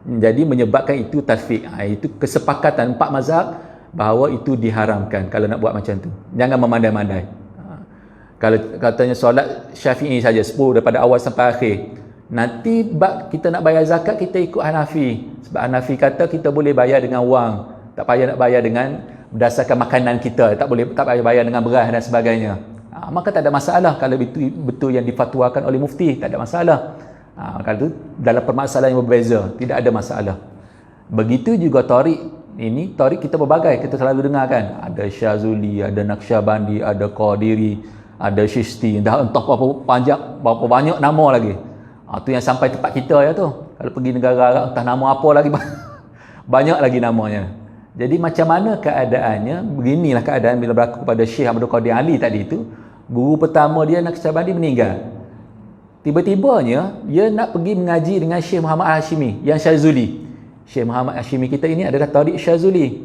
Jadi menyebabkan itu tasfiq. Itu kesepakatan 4 mazhab bahawa itu diharamkan kalau nak buat macam tu. Jangan memandai-mandai. Kalau katanya solat Syafi'i saja 10 daripada awal sampai akhir, nanti kita nak bayar zakat kita ikut Hanafi, sebab Hanafi kata kita boleh bayar dengan wang, tak payah nak bayar dengan berdasarkan makanan kita, tak payah bayar dengan beras dan sebagainya. Maka tak ada masalah kalau itu betul yang difatwakan oleh mufti, tak ada masalah. Kalau itu dalam permasalahan yang berbeza, tidak ada masalah. Begitu juga tarik ini, tarik kita berbagai, kita selalu dengar kan, ada Syazuli, ada Naqsyabandi, ada Qadiri, ada Syisti, dah entah berapa banyak nama lagi. Tu yang sampai tempat kita ya tu. Kalau pergi negara Arab entah nama apa lagi, banyak lagi namanya. Jadi macam mana keadaannya? Beginilah keadaan bila berlaku kepada Syekh Abdul Qadir Ali tadi itu. Guru pertama dia Naqsyabandi meninggal. Tiba-tibanya dia nak pergi mengaji dengan Syekh Muhammad Hashimi yang Syazuli. Syekh Muhammad Hashimi kita ini adalah tarik Syazuli.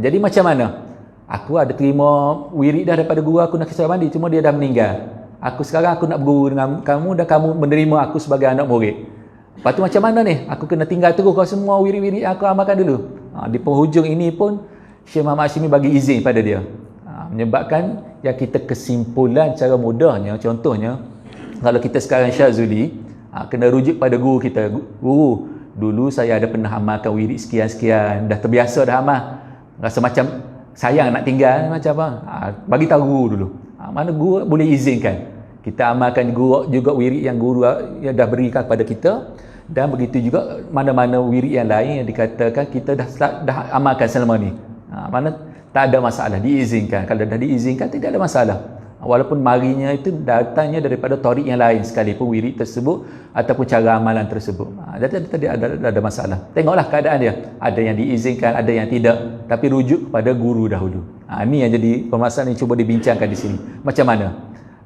Jadi macam mana? Aku ada terima wirid dah daripada guru aku Naqsyabandi, cuma dia dah meninggal. Sekarang aku nak berguru dengan kamu dan kamu menerima aku sebagai anak murid. Lepas tu macam mana ni? Aku kena tinggal terus kau semua wirid-wirid yang aku amalkan dulu. Di penghujung ini pun Syekh Muhammad Hashimi bagi izin pada dia. Menyebabkan yang kita kesimpulan cara mudahnya, contohnya kalau kita sekarang Syazuli, kena rujuk pada guru kita. Guru, dulu saya ada pernah amalkan wirid sekian-sekian, dah terbiasa dah amal. Rasa macam sayang nak tinggal macam apa? Bagi tahu guru dulu. Mana guru boleh izinkan kita amalkan guru juga wirid yang guru yang dah berikan kepada kita, dan begitu juga mana-mana wirid yang lain yang dikatakan kita dah amalkan selama ni. Mana tak ada masalah, diizinkan. Kalau dah diizinkan tidak ada masalah. Walaupun marinya itu datangnya daripada tarik yang lain sekalipun wirid tersebut ataupun cara amalan tersebut. Tadi ada masalah. Tengoklah keadaan dia. Ada yang diizinkan, ada yang tidak. Tapi rujuk kepada guru dahulu. Ini yang jadi permasalahan yang cuba dibincangkan di sini. Macam mana?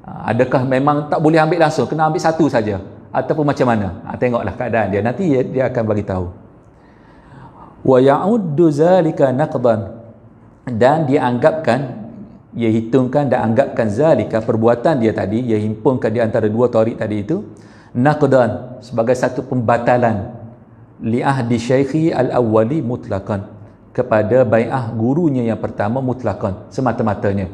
Adakah memang tak boleh ambil langsung, kena ambil satu saja? Ataupun macam mana? Tengoklah keadaan dia. Nanti dia akan bagi tahu. Wa ya'uddu zalika naqdan. Dan dia anggapkan, ia hitungkan dan anggapkan zalika, perbuatan dia tadi, ia himpunkan di antara dua tarik tadi itu, naqdan, sebagai satu pembatalan li ahdi syaikhi al-awwali mutlaqan, kepada bai'ah gurunya yang pertama mutlaqan, semata-matanya.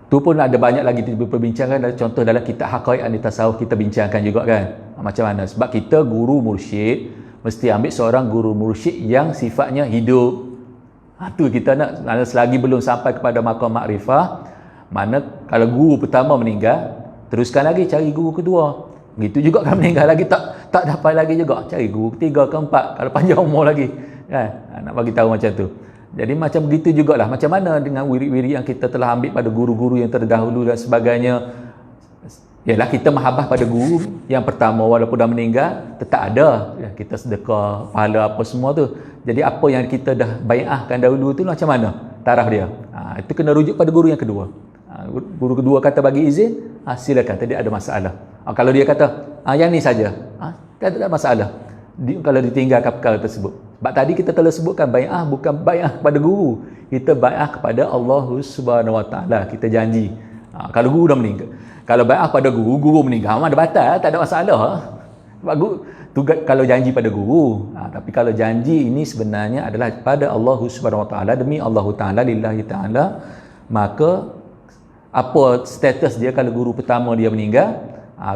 Tu pun ada banyak lagi perbincangan. Contoh dalam kitab Haqaiq An-Tasawuf kita bincangkan juga kan, macam mana, sebab kita guru mursyid mesti ambil seorang guru mursyid yang sifatnya hidup. Tu kita nak, selagi belum sampai kepada maqam makrifah, mana kalau guru pertama meninggal, teruskan lagi cari guru kedua. Begitu juga kalau meninggal lagi tak dapat lagi juga, cari guru ketiga, keempat, kalau panjang umur lagi kan. Nak bagi tahu macam tu. Jadi macam begitu jugalah, macam mana dengan wirid-wirid yang kita telah ambil pada guru-guru yang terdahulu dan sebagainya. Yalah, kita mahabbah pada guru yang pertama walaupun dah meninggal, tetap ada ya, kita sedekah, pahala apa semua tu. Jadi apa yang kita dah bai'ahkan dahulu tu macam mana taraf dia? Itu kena rujuk pada guru yang kedua. Guru kedua kata bagi izin, silakan, tidak ada masalah. Kalau dia kata yang ni saja, tak ada masalah. Kalau ditinggalkan perkara tersebut. Sebab tadi kita telah sebutkan bai'ah bukan bai'ah kepada guru, kita bai'ah kepada Allah Subhanahu Wa Taala. Kita janji. Kalau guru dah meninggal, kalau bai'ah pada guru meninggal, ada batal, tak ada masalah. Sebab guru kalau janji pada guru, tapi kalau janji ini sebenarnya adalah pada Allah Subhanahu Wa Taala, demi Allah Taala, lillahi taala, maka apa status dia kalau guru pertama dia meninggal,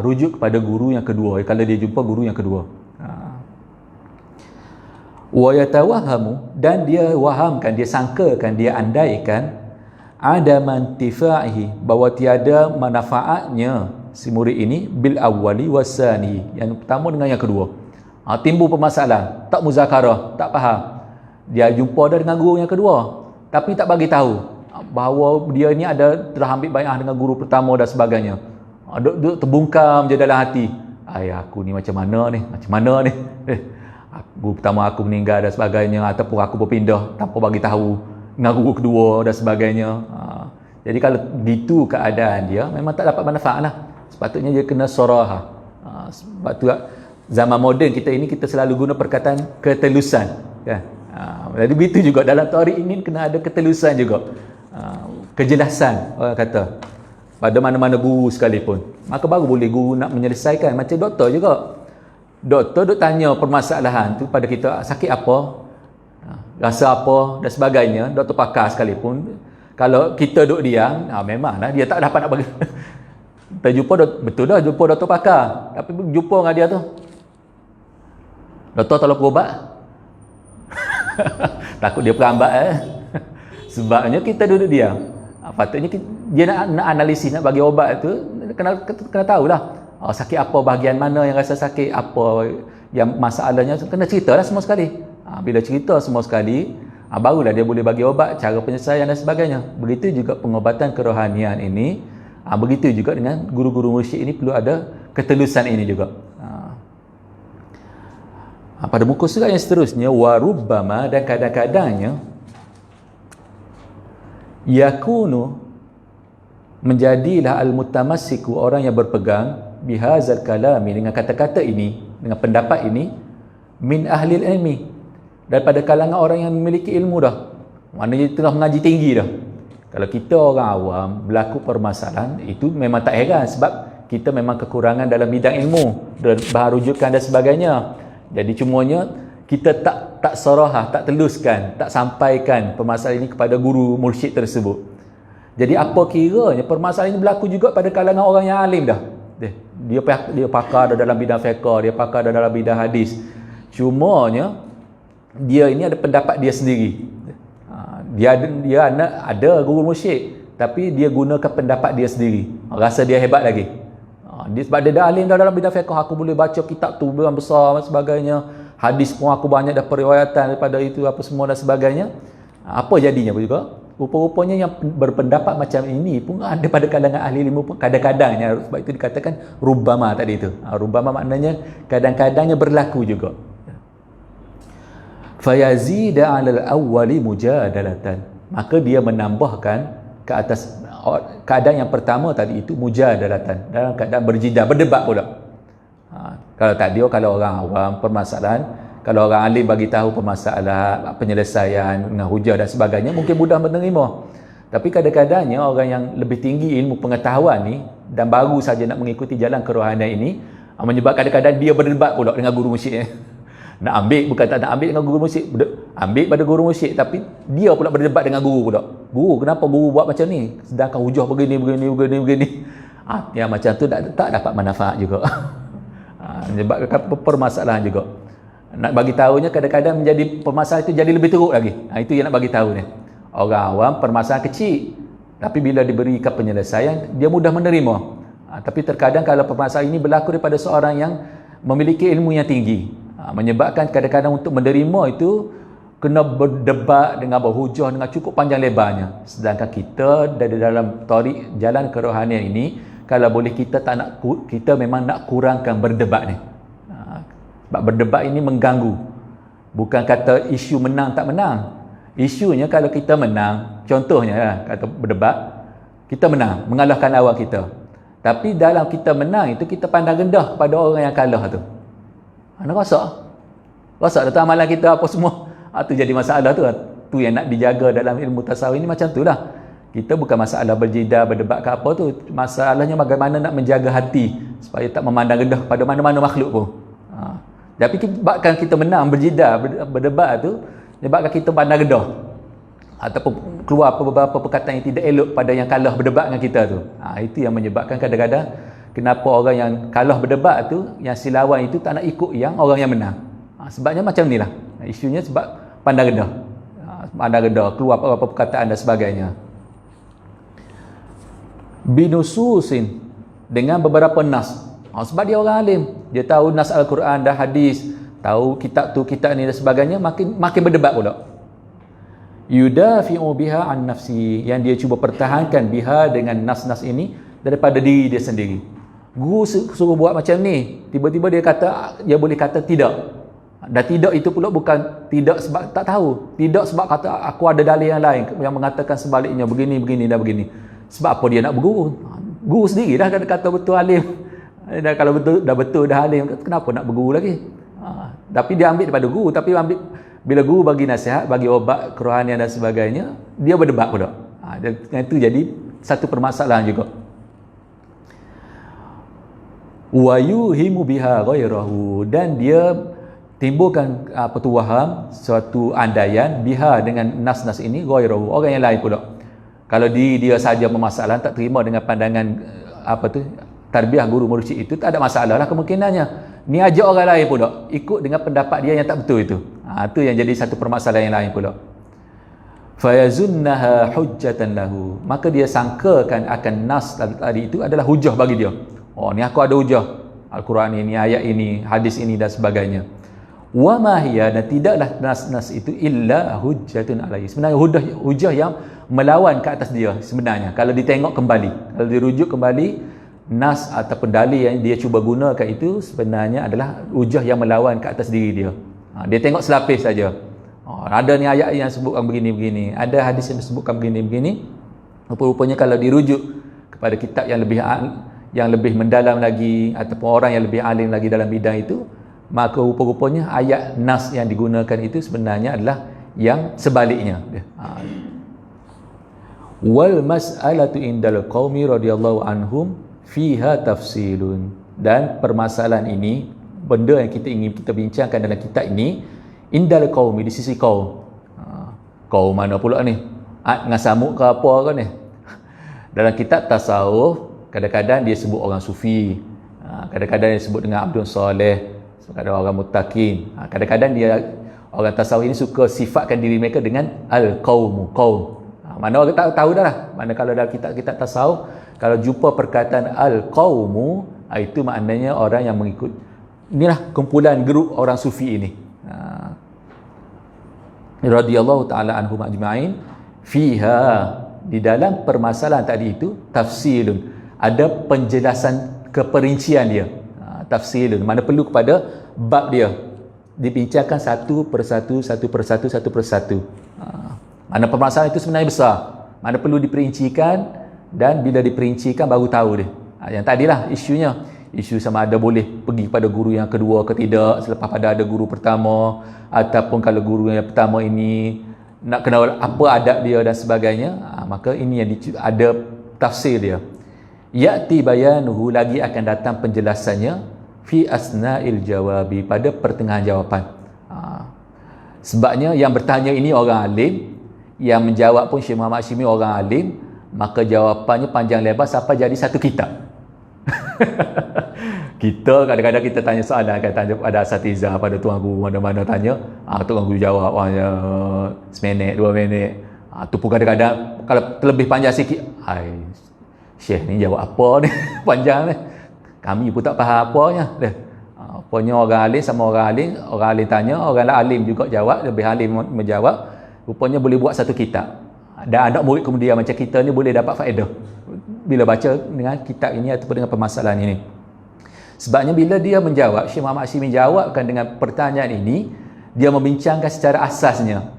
rujuk kepada guru yang kedua kalau dia jumpa guru yang kedua. Wa yatawahamu, dan dia wahamkan, dia sangkakan, dia andaikan ada mantifa'ihi, bahawa tiada manfaatnya si murid ini bil awwali wasani, yang pertama dengan yang kedua. Timbul permasalahan, tak muzakarah, tak faham. Dia jumpa dah dengan guru yang kedua, tapi tak bagi tahu bahawa dia ni telah ambil bai'ah dengan guru pertama dan sebagainya. Duk terbungkam je dalam hati. Aku ni macam mana ni? Guru pertama aku meninggal dan sebagainya, ataupun aku berpindah tanpa bagi tahu dengan guru kedua dan sebagainya. Jadi kalau gitu keadaan dia, memang tak dapat manfaat lah. Sepatutnya dia kena sorahah. Sebab tu zaman moden kita ini, kita selalu guna perkataan ketelusan, kan? Jadi begitu juga dalam tarik ini kena ada ketelusan juga, kejelasan orang kata pada mana-mana guru sekalipun. Maka baru boleh guru nak menyelesaikan. Macam doktor juga, doktor duk tanya permasalahan tu pada kita, sakit apa, rasa apa dan sebagainya. Doktor pakar sekalipun, kalau kita duk diam, memanglah dia tak dapat nak bagi. Kita jumpa, betul dah jumpa doktor pakar, tapi jumpa dengan dia tu, doktor tolong berubat. Takut dia perambat. Sebabnya kita duduk diam. Patutnya dia nak analisis, nak bagi obat tu, kena tahulah sakit apa, bahagian mana yang rasa sakit, apa yang masalahnya, kena ceritalah semua sekali. Bila cerita semua sekali, barulah dia boleh bagi obat, cara penyelesaian dan sebagainya. Begitu juga pengobatan kerohanian ini, begitu juga dengan guru-guru mursyid ini perlu ada ketelusan ini juga. Pada muka surat yang seterusnya, warubbama, dan kadang-kadangnya yakunu, menjadilah al-mutamassiku, orang yang berpegang bihazal kalami, dengan kata-kata ini, dengan pendapat ini, min ahlil ilmi, daripada kalangan orang yang memiliki ilmu dah, maknanya tengah mengaji tinggi dah. Kalau kita orang awam berlaku permasalahan itu, memang tak heran, sebab kita memang kekurangan dalam bidang ilmu dan bahan rujukan dan sebagainya. Jadi cumanya kita tak sarahah, tak teluskan, tak sampaikan permasalahan ini kepada guru mursyid tersebut. Jadi apa kiranya permasalahan ini berlaku juga pada kalangan orang yang alim dah. Dia pakar dah dalam bidang fiqh, dia pakar dah dalam bidang hadis. Cumanya dia ini ada pendapat dia sendiri. Dia ada guru mursyid, tapi dia gunakan pendapat dia sendiri. Rasa dia hebat lagi. Sebab dia dah alim dah dalam bidang fiqh, aku boleh baca kitab tu yang besar dan sebagainya. Hadis pun aku banyak dah periwayatan daripada itu apa semua dan sebagainya. Apa jadinya juga? Rupa-rupanya yang berpendapat macam ini pun ada pada kalangan ahli ilmu pun kadang-kadangnya. Sebab itu dikatakan rubbama tadi itu. Rubbama maknanya kadang-kadangnya berlaku juga. Fayazida 'alal awwali mujadalatan. Maka dia menambahkan ke atas keadaan yang pertama tadi itu mujadalatan, dalam keadaan berjidal, berdebat pula. Kalau tadi, kalau orang awam permasalahan, kalau orang alim bagi tahu permasalahan, penyelesaian dengan hujah dan sebagainya, mungkin mudah menerima. Tapi kadang-kadangnya orang yang lebih tinggi ilmu pengetahuan ni dan baru saja nak mengikuti jalan kerohanian ini, menyebabkan kadang-kadang dia berdebat pula dengan guru mursyid. Nak ambil, bukan tak nak ambil dengan guru mursyid, ambil pada guru mursyid, tapi dia pula berdebat dengan guru pula. Guru, kenapa guru buat macam ni? Sedangkan hujah begini. Yang macam tu tak dapat manfaat juga. Menyebabkan permasalahan juga. Nak bagi tahunya kadang-kadang menjadi permasalahan itu jadi lebih teruk lagi. Itu yang nak bagi tahu ni. Orang awam permasalahan kecil, tapi bila diberikan penyelesaian dia mudah menerima. Tapi terkadang kalau permasalahan ini berlaku daripada seorang yang memiliki ilmu yang tinggi, menyebabkan kadang-kadang untuk menerima itu kena berdebat dengan berhujah dengan cukup panjang lebarnya. Sedangkan kita dari dalam tarik jalan kerohanian ini, kalau boleh kita memang nak kurangkan berdebat ni. Sebab berdebat ini mengganggu. Bukan kata isu menang tak menang. Isunya kalau kita menang, contohnya kata berdebat, kita menang, mengalahkan lawan kita. Tapi dalam kita menang itu, kita pandang rendah kepada orang yang kalah tu. Anda rasa datang amalan kita apa semua. Itu jadi masalah tu. Tu yang nak dijaga dalam ilmu tasawuf ini, macam tu lah. Kita bukan masalah berjidal, berdebat ke apa tu. Masalahnya bagaimana nak menjaga hati supaya tak memandang rendah pada mana-mana makhluk pun. Tapi sebabkan kita menang berjidal, berdebat tu, sebabkan kita pandang rendah ataupun keluar beberapa perkataan yang tidak elok pada yang kalah berdebat dengan kita tu. Itu yang menyebabkan kadang-kadang kenapa orang yang kalah berdebat tu, yang si lawan itu tak nak ikut yang orang yang menang. Sebabnya macam ni lah. Isunya sebab pandang rendah. Pandang rendah, keluar beberapa perkataan dan sebagainya. Binususin, dengan beberapa nas. Sebab dia orang alim, dia tahu nas Al-Quran dan hadis, tahu kitab tu kitab ni dan sebagainya, makin berdebat pula. Yudafi'u biha an nafsi, yang dia cuba pertahankan biha dengan nas-nas ini daripada diri dia sendiri. Guru suruh buat macam ni, tiba-tiba dia kata, dia boleh kata tidak. Dan tidak itu pula bukan tidak sebab tak tahu, tidak sebab kata aku ada dalil yang lain yang mengatakan sebaliknya, begini dan begini. Sebab apa dia nak berguru? Guru sendiri dah kata betul alim. Dan kalau betul dah alim, kenapa nak berguru lagi? Tapi dia ambil daripada guru, tapi bila guru bagi nasihat, bagi obat kerohanian dan sebagainya, dia berdebat pula. Dan itu jadi satu permasalahan juga. Wa yuhimu biha ghairahu, dan dia timbulkan waham, suatu andaian biha dengan nas-nas ini ghairahu, orang yang lain pula. Kalau dia saja bermasalah, tak terima dengan pandangan tarbiyah guru mursyid itu, tak ada masalah lah kemungkinannya. Ni ajak orang lain pula ikut dengan pendapat dia yang tak betul itu. Itu yang jadi satu permasalahan yang lain pula. Fayazunnaha hujjatan lahu, maka dia sangkakan akan nas tadi itu adalah hujah bagi dia. Oh, ni aku ada hujah, Al-Quran ini, ayat ini, hadis ini dan sebagainya. Wa ma hiya, dan tidaklah nas-nas itu illa hujjatun alaihi, sebenarnya hujah yang melawan ke atas dia sebenarnya. Kalau ditengok kembali, kalau dirujuk kembali, nas ataupun dalil yang dia cuba gunakan itu sebenarnya adalah hujah yang melawan ke atas diri dia. Dia tengok selapis saja. Ada ni ayat yang sebutkan begini-begini, ada hadis yang disebutkan begini-begini. Rupa-rupanya kalau dirujuk kepada kitab yang lebih mendalam lagi, ataupun orang yang lebih alim lagi dalam bidang itu, maka rupa-rupanya ayat nas yang digunakan itu sebenarnya adalah yang sebaliknya. Wal mas'alatu indal qaumi radhiyallahu anhum fiha tafsilun, dan permasalahan ini, benda yang kita ingin kita bincangkan dalam kitab ini, indal qaumi, di sisi kaum. Kaum mana pula ni? Dengan samuk ke apa ke ni? Dalam kitab tasawuf kadang-kadang dia sebut orang sufi, kadang-kadang dia sebut dengan abdul soleh, kadang orang muttaqin. Kadang-kadang dia orang tasawuf ini suka sifatkan diri mereka dengan al-qaumu, kaum. Mana orang tak tahu dah lah. Mana kalau dalam kitab-kitab tasawuf, kalau jumpa perkataan al-qaumu, itu maknanya orang yang mengikut. Inilah kumpulan grup orang sufi ini. Radhiyallahu ta'ala anhum ajma'in. Fiha, di dalam permasalahan tadi itu, tafsilun, ada penjelasan keperincian dia. Tafsilun, mana perlu kepada bab dia, dibincangkan satu persatu. Mana permasalahan itu sebenarnya besar, mana perlu diperincikan, dan bila diperincikan baru tahu dia. Yang tadilah isunya, isu sama ada boleh pergi kepada guru yang kedua ke tidak selepas pada ada guru pertama, ataupun kalau guru yang pertama ini nak kenal apa adab dia dan sebagainya. Maka ini yang ada tafsir dia. Ya'ti bayanuhu, lagi akan datang penjelasannya, fi asna'il jawabi, pada pertengahan jawapan. Sebabnya yang bertanya ini orang alim, yang menjawab pun Syekh Muhammad Hashimi orang alim, maka jawapannya panjang lebar sampai jadi satu kitab. Kita kadang-kadang kita tanya soalan, kan tanya pada asatizah, pada tuan guru mana-mana tanya, tuan guru jawab seminit, 2 minit. Tu pun kadang-kadang kalau terlebih panjang sikit, Syekh ni jawab apa ni? Panjang ni. Kami pun tak faham apanya. Apanya orang alim sama orang alim tanya, orang alim juga jawab, lebih alim menjawab. Rupanya boleh buat satu kitab. Dan anak murid kemudian macam kita ni boleh dapat faedah bila baca dengan kitab ini ataupun dengan permasalahan ini. Sebabnya bila dia menjawab, Syekh Muhammad Hashimi jawabkan dengan pertanyaan ini, dia membincangkan secara asasnya.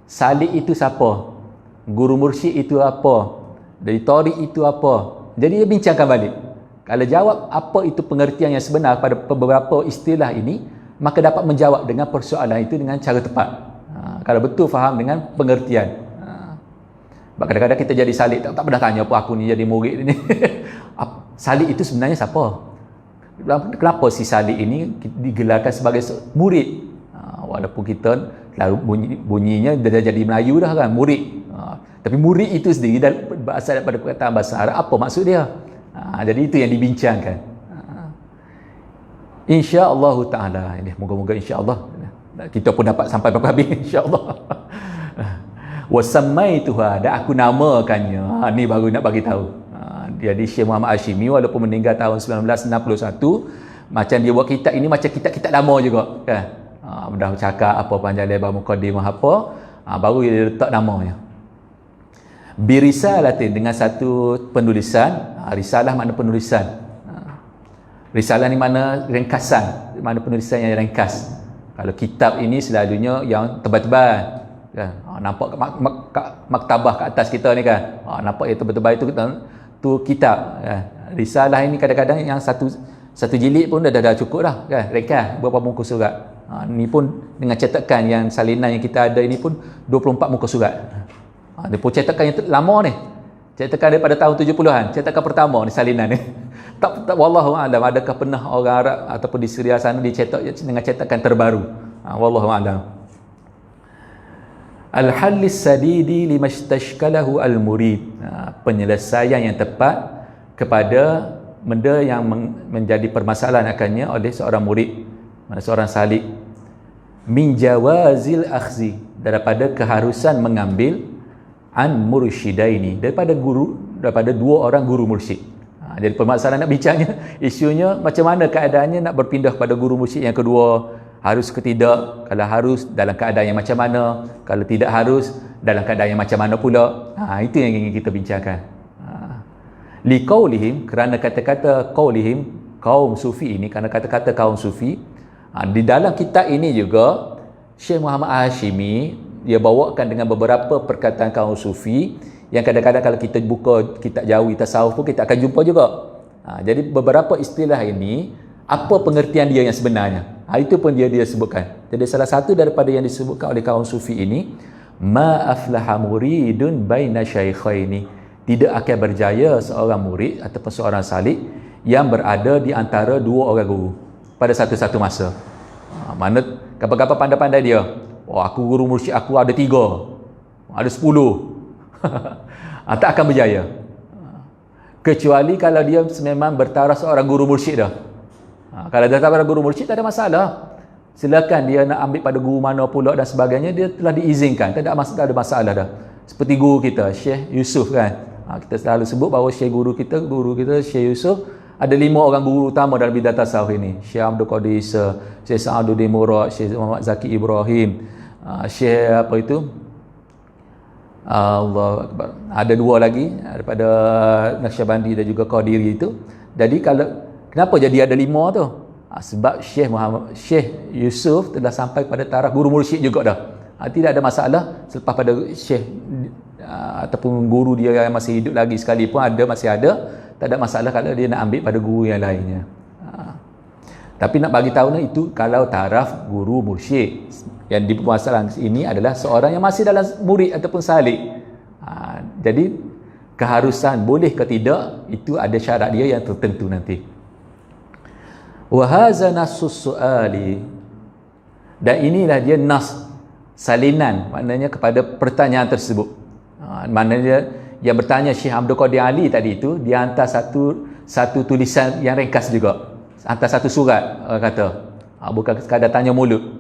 Salik itu siapa? Guru mursyid itu apa? Dari tarik itu apa? Jadi dia bincangkan balik. Kalau jawab apa itu pengertian yang sebenar pada beberapa istilah ini, maka dapat menjawab dengan persoalan itu dengan cara tepat. Kalau betul faham dengan pengertian. Kadang-kadang kita jadi salik, tak pernah tanya apa aku ni jadi murid ni. Salik itu sebenarnya siapa? Kenapa si salik ini digelarkan sebagai murid? Walaupun kita bunyinya dah jadi Melayu dah kan, murid. Tapi murid itu sendiri berasal daripada perkataan bahasa Arab, apa maksud dia? Jadi itu yang dibincangkan. InsyaAllah ta'ala, ini moga-moga insyaAllah kita pun dapat sampai berapa habis insyaAllah. Wasammaituha, dan aku namakannya. Ni baru nak bagi tahu. Jadi Syekh Muhammad Hashimi walaupun meninggal tahun 1961, macam dia buat kitab ini macam kitab-kitab lama juga kan. dah cakap apa panjang lebar mukadimah apa, baru dia letak namanya. Birisalatin, dengan satu penulisan. Risalah makna penulisan. Risalah ni mana ringkasan, mana penulisan yang ringkas. Kalau kitab ini selalunya yang tebal-tebal kan. Nampak kat maktabah kat atas kita ni kan. Nampak yang tebal-tebal itu kitab kan. Risalah ini kadang-kadang yang satu jilid pun dah cukup dah kan, ringkas berapa muka surat. Ni pun dengan cetakan yang salinan yang kita ada ini pun 24 muka surat. Dia pun cetakan yang lama ni. Cetakan daripada tahun 70-an, cetakan pertama ni salinan ni. Tak wallahu a'lam, adakah pernah orang Arab ataupun di Syria sana dicetak dengan cetakan terbaru. Wallahu a'lam. Al-hallis sadidi limastashkalahu al-murid. Penyelesaian yang tepat kepada benda yang menjadi permasalahan akannya oleh seorang murid, seorang salik. Min jawazil akhzi, daripada keharusan mengambil an mursyidaini, daripada dua orang guru mursyid. Jadi permasalahan nak bincangnya, isunya macam mana keadaannya nak berpindah pada guru mursyid yang kedua, harus ke tidak, kalau harus dalam keadaan yang macam mana, kalau tidak harus dalam keadaan yang macam mana pula. Itu yang ingin kita bincangkan. Liqaulihim, kerana kata-kata qaulihim, kaum sufi ini, kerana kata-kata kaum sufi. Di dalam kitab ini juga Syekh Muhammad Hashimi dia bawakan dengan beberapa perkataan kaum sufi yang kadang-kadang kalau kita buka kitab Jawi tasawuf pun kita akan jumpa juga. Jadi beberapa istilah ini, apa pengertian dia yang sebenarnya, itu pun dia sebutkan. Jadi salah satu daripada yang disebutkan oleh kaum sufi ini, ma aflaha muridun baina syaikhaini, tidak akan berjaya seorang murid ataupun seorang salik yang berada di antara dua orang guru pada satu-satu masa. Mana kapan-kapan pandai-pandai dia, aku guru mursyid aku ada 3, ada 10. Tak akan berjaya. Kecuali kalau dia memang bertaraf seorang guru mursyid dah. Kalau dah pada guru mursyid tak ada masalah. Silakan dia nak ambil pada guru mana pula dan sebagainya, dia telah diizinkan, tak ada masalah dah. Seperti guru kita Syekh Yusuf kan. Kita selalu sebut bahawa guru kita Syekh Yusuf ada 5 orang guru utama dalam bidang tasawuf ini. Syekh Abdul Qadir Isa, Syekh Sa'aduddin Murad, Syekh Muhammad Zaki Ibrahim, Syekh apa itu? Allah Akbar. Ada 2 lagi daripada Naqsyabandi dan juga Qadiri itu. Jadi kenapa jadi ada 5 tu? Sebab Syekh Yusuf telah sampai pada taraf guru mursyid juga dah. Tidak ada masalah selepas pada Syekh ataupun guru dia yang masih hidup lagi sekalipun masih ada, tak ada masalah kalau dia nak ambil pada guru yang lainnya. Tapi nak bagi tahu itu kalau taraf guru mursyid. Yang di permasalahan ini adalah seorang yang masih dalam murid ataupun salik. Jadi keharusan boleh ke tidak, itu ada syarat dia yang tertentu nanti. Wa hadza nassus su'ali, dan inilah dia nas, salinan, maknanya kepada pertanyaan tersebut. Maknanya yang bertanya Syekh Abdul Qadir Ali tadi itu, dia hantar satu tulisan yang ringkas juga, hantar satu surat, orang kata, bukan sekadar tanya mulut.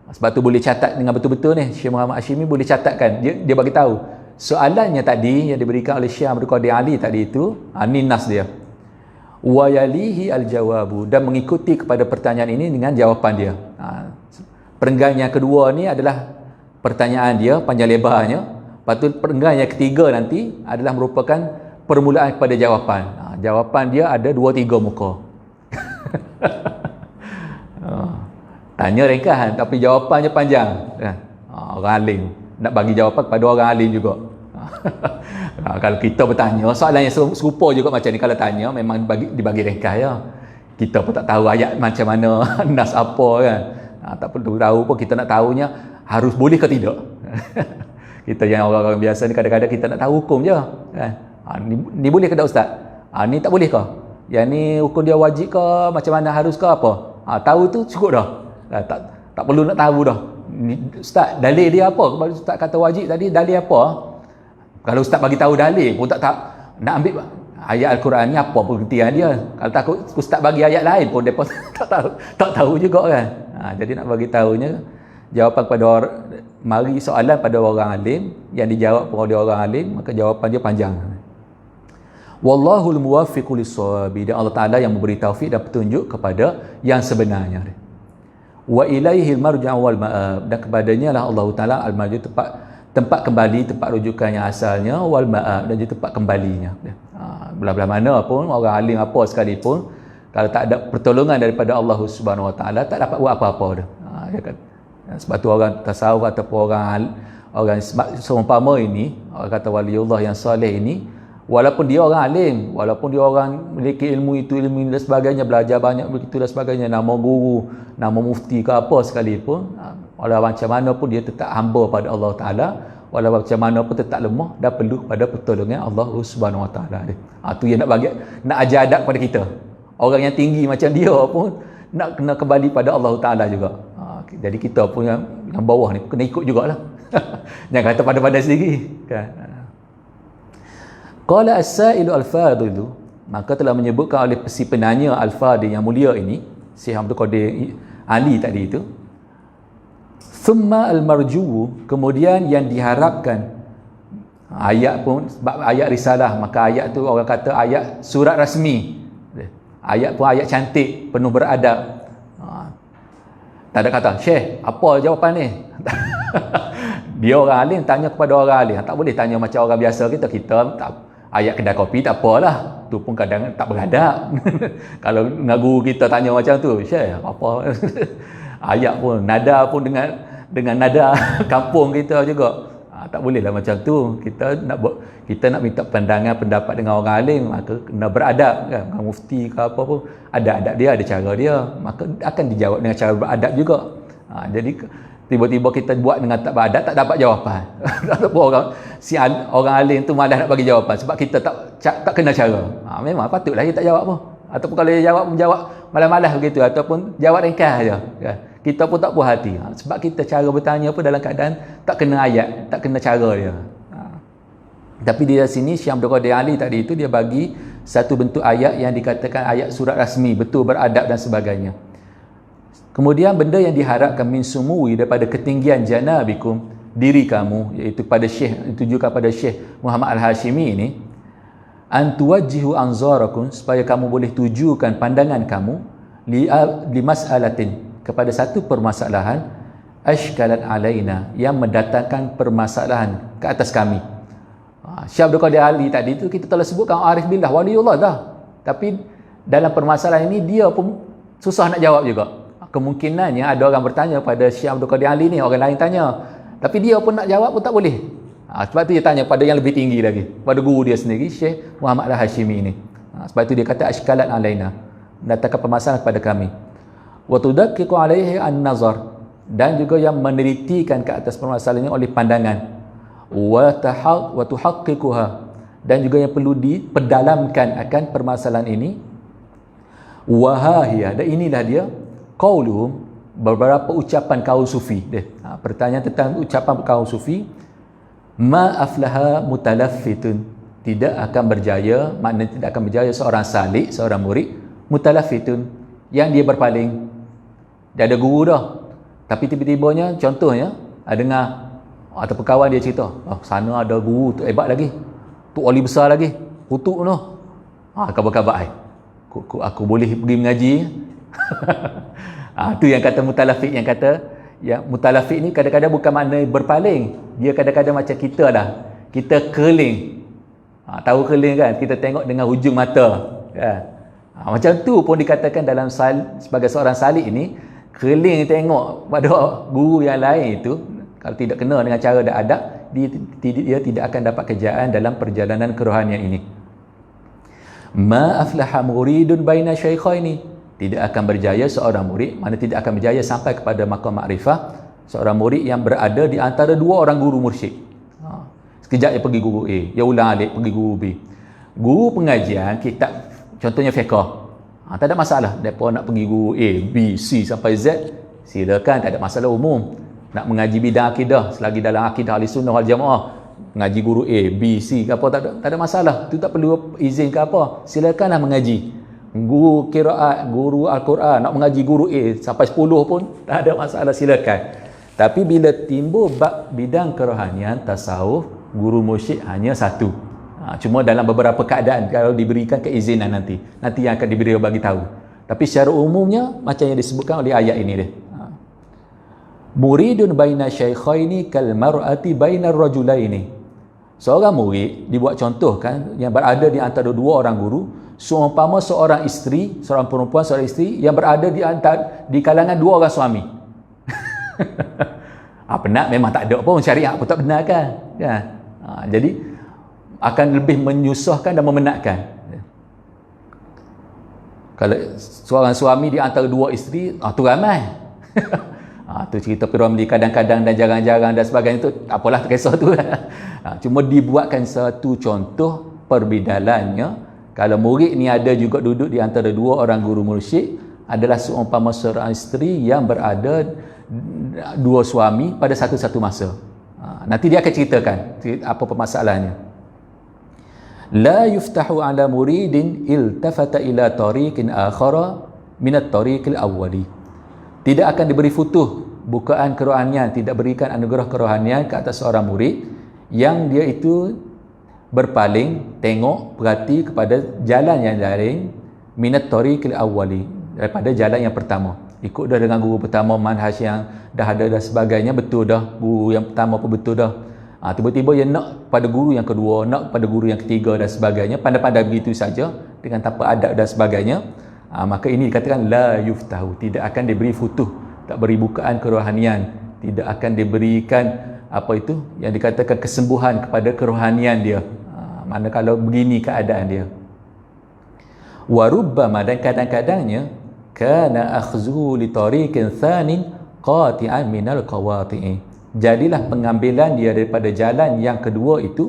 Sebab tu boleh catat dengan betul-betul ni. Syekh Muhammad Hashimi boleh catatkan. Dia bagi tahu soalannya tadi yang diberikan oleh Syekh Abdul Qadir Ali tadi itu, ni nas dia. Wa yalihi al-jawabu, dan mengikuti kepada pertanyaan ini dengan jawapan dia. Perenggan yang kedua ni adalah pertanyaan dia panjang lebarnya. Lepas tu perenggan yang ketiga nanti adalah merupakan permulaan kepada jawapan. Jawapan dia ada 2-3 muka. Tanya ringkas tapi jawapannya panjang. Orang alim nak bagi jawapan kepada orang alim juga. Kalau kita bertanya soalan yang serupa juga macam ni, kalau tanya memang dibagi ringkas ya. Kita pun tak tahu ayat macam mana, nas apa kan. Tak perlu tahu pun, kita nak tahunya harus boleh ke tidak. Kita yang orang-orang biasa ni kadang-kadang kita nak tahu hukum je kan. Ni boleh ke tak ustaz? Ni tak boleh ke? Yang ni hukum dia wajib ke, macam mana, harus ke apa? Tahu tu cukup dah. Tak perlu nak tahu dah. Ustaz, dalil dia apa? Kalau ustaz kata wajib tadi, dalil apa? Kalau ustaz bagi tahu dalil pun tak nak ambil ayat Al-Quran ni apa pengertian dia. Kalau takut ustaz bagi ayat lain pun depa tak tahu juga kan. Jadi nak bagi tahunya jawapan pada mari soalan pada orang alim, yang dijawab oleh orang alim, maka jawapan dia panjang. Wallahul muwaffiqu lis-shawabi, dan Allah Taala yang memberi taufik dan petunjuk kepada yang sebenarnya. wa ilaihil marja' wal ma'ab, dan kepadanya lah Allah Taala al-marji', tempat kembali, tempat rujukannya asalnya, wal ma'ab, dan juga tempat kembalinya. Belah-belah mana pun orang alim apa sekalipun, kalau tak ada pertolongan daripada Allah Subhanahu Wa Taala, tak dapat buat apa-apa dah. Dia kata, sebab tu orang tasawuf ataupun orang seumpama ini, orang kata waliullah yang soleh ini, walaupun dia orang alim, walaupun dia orang memiliki ilmu itu, ilmu ini dan sebagainya, belajar banyak begitu dan sebagainya, nama guru, nama mufti ke apa sekalipun, walau macam mana pun dia tetap hamba pada Allah Ta'ala, walau macam mana pun tetap lemah dan perlu pada pertolongan Allah Subhanahu Wa Ta'ala. Tu yang nak ajar adab pada kita. Orang yang tinggi macam dia pun nak kena kembali pada Allah Ta'ala juga. Jadi kita pun yang bawah ni kena ikut jugalah. Jangan kata pada-pada sendiri kan. Qala as-sa'ilu al-fadilu, maka telah menyebutkan oleh si penanya al-fadil yang mulia ini, Syekh Abdul Qadir Ali tadi itu, thumma al-marju, kemudian yang diharapkan. Ayat pun sebab ayat risalah, maka ayat tu orang kata ayat surat rasmi. Ayat pun ayat cantik, penuh beradab. Tak ada kata, Syekh, apa jawapan ni? Dia orang alim tanya kepada orang alim. Tak boleh tanya macam orang biasa kita tak, ayat kedai kopi tak apalah. Tu pun kadang tak beradab. Kalau dengan guru kita tanya macam tu, Syekh, apa? Ayat pun, nada pun dengan nada kampung kita juga. Tak bolehlah macam tu. Kita nak minta pandangan, pendapat dengan orang alim, maka kena beradab kan. Dengan mufti ke apa pun, ada adab dia, ada cara dia, maka akan dijawab dengan cara beradab juga. Jadi tiba-tiba kita buat dengan tak beradab, tak dapat jawapan. Ataupun orang alim tu malas nak bagi jawapan sebab kita tak kena cara. Memang patutlah kita tak jawab pun. Ataupun kalau dia menjawab malas-malas begitu, ataupun jawab ringkas aja kan. Kita pun tak puas hati. Sebab kita cara bertanya pun dalam keadaan tak kena ayat, tak kena cara dia. Tapi di sini Syekh Abdul Qadir Ali tadi itu dia bagi satu bentuk ayat yang dikatakan ayat surat rasmi, betul beradab dan sebagainya. Kemudian benda yang diharapkan min sumui, daripada ketinggian janabikum, diri kamu, iaitu pada Syekh, ditujukan pada Syekh Muhammad Al-Hashimi ini, an tuwajjihu anzarakum, supaya kamu boleh tujukan pandangan kamu li mas'alatin, kepada satu permasalahan, ashkalat alaina, yang mendatangkan permasalahan ke atas kami. Syekh Abdul Qadir Ali tadi tu kita telah sebutkan arif billah, waliullah dah. Tapi dalam permasalahan ini dia pun susah nak jawab juga. Kemungkinannya ada orang bertanya pada Syekh Abdul Qadir Ali ni, orang lain tanya, tapi dia pun nak jawab pun tak boleh. Sebab tu dia tanya pada yang lebih tinggi lagi, pada guru dia sendiri, Syekh Muhammad Al-Hashimi ni. Sebab tu dia kata ashkalat alaina, mendatangkan permasalahan kepada kami. Wa tudaqqiqu alaihi an-nazar, dan juga yang menelitikan ke atas permasalahan ini oleh pandangan. Wa tuhaqqiquha, dan juga yang perlu diperdalamkan akan permasalahan ini. Wa hahiya, dan inilah dia qauluhum, beberapa ucapan kaum sufi. Pertanyaan tentang ucapan kaum sufi. Ma aflaha mutalaffitun, tidak akan berjaya, maknanya tidak akan berjaya seorang salik, seorang murid, mutalaffitun, yang dia berpaling. Dia ada guru dah, tapi tiba-tibanya, contohnya dengar ataupun kawan dia cerita, sana ada guru tu hebat lagi, tu wali besar lagi, kutuk tu, khabar-khabar aku boleh pergi mengaji. Tu yang kata mutalafik, yang kata yang mutalafik ni kadang-kadang bukan makna berpaling, dia kadang-kadang macam kita lah, kita keling. Tahu keling kan, kita tengok dengan hujung mata kan. Macam tu pun dikatakan dalam sebagai seorang salik ini, keling tengok pada guru yang lain itu, kalau tidak kena dengan cara dan adab, dia tidak akan dapat kejayaan dalam perjalanan kerohanian ini. Ma aflaha muridun baina syaikhaini, tidak akan berjaya seorang murid, mana tidak akan berjaya sampai kepada maqam makrifah, seorang murid yang berada di antara dua orang guru mursyid. Sekejap dia pergi guru A, dia ulang alik pergi guru B. Guru pengajian kitab, contohnya fiqh, tak ada masalah. Mereka nak pergi guru A, B, C sampai Z, silakan, tak ada masalah umum. Nak mengaji bidang akidah, selagi dalam akidah ahli sunnah wal jamaah, mengaji guru A, B, C ke apa, tak ada masalah. Itu tak perlu izin ke apa, silakanlah mengaji. Guru qiraat, guru Al-Quran, nak mengaji guru A sampai 10 pun tak ada masalah, silakan. Tapi bila timbul bab bidang kerohanian, tasawuf, guru mursyid hanya satu. Cuma dalam beberapa keadaan, kalau diberikan keizinan nanti yang akan diberi bagi tahu. Tapi secara umumnya macam yang disebutkan oleh ayat ini dia. Muridun baina syaikhaini kal mar'ati bainar rajulaini. Seorang murid dibuat contoh kan yang berada di antara dua orang guru, seumpama seorang isteri, seorang perempuan, seorang isteri yang berada di kalangan dua orang suami. Penat memang tak ada pun, syariat pun tak benarkan kan. Jadi akan lebih menyusahkan dan memenatkan. Kalau seorang suami di antara dua isteri, tu ramai. Tu cerita P.Ramli kadang-kadang dan jarang-jarang dan sebagainya tu, apalah tak kisah tu. Cuma dibuatkan satu contoh perbedaannya. Kalau murid ni ada juga duduk di antara dua orang guru mursyid, adalah seumpama seorang isteri yang berada dua suami pada satu-satu masa. Nanti dia akan ceritakan apa permasalahannya. La yuftahu ala muridin iltafata ila tariqin akhara min at-tariqil awwali. Tidak akan diberi futuh bukaan kerohanian, tidak berikan anugerah kerohanian ke atas seorang murid yang dia itu berpaling, tengok, perhati kepada jalan yang lain min at-tariqil awwali, daripada jalan yang pertama. Ikut dah dengan guru pertama, manhaj yang dah ada dan sebagainya, betul dah, guru yang pertama pun betul dah. Tiba-tiba dia nak pada guru yang kedua, nak pada guru yang ketiga dan sebagainya, pandai-pandai begitu saja dengan tanpa adab dan sebagainya. Maka ini dikatakan la yuftahu, tidak akan diberi futuh, tak beri bukaan kerohanian, tidak akan diberikan apa itu yang dikatakan kesembuhan kepada kerohanian dia. Manakala begini keadaan dia. Wa rubbama, dan kadang-kadangnya kana akhzuhu li tariqin thanin qati'an minal qawati'i. Jadilah pengambilan dia daripada jalan yang kedua itu,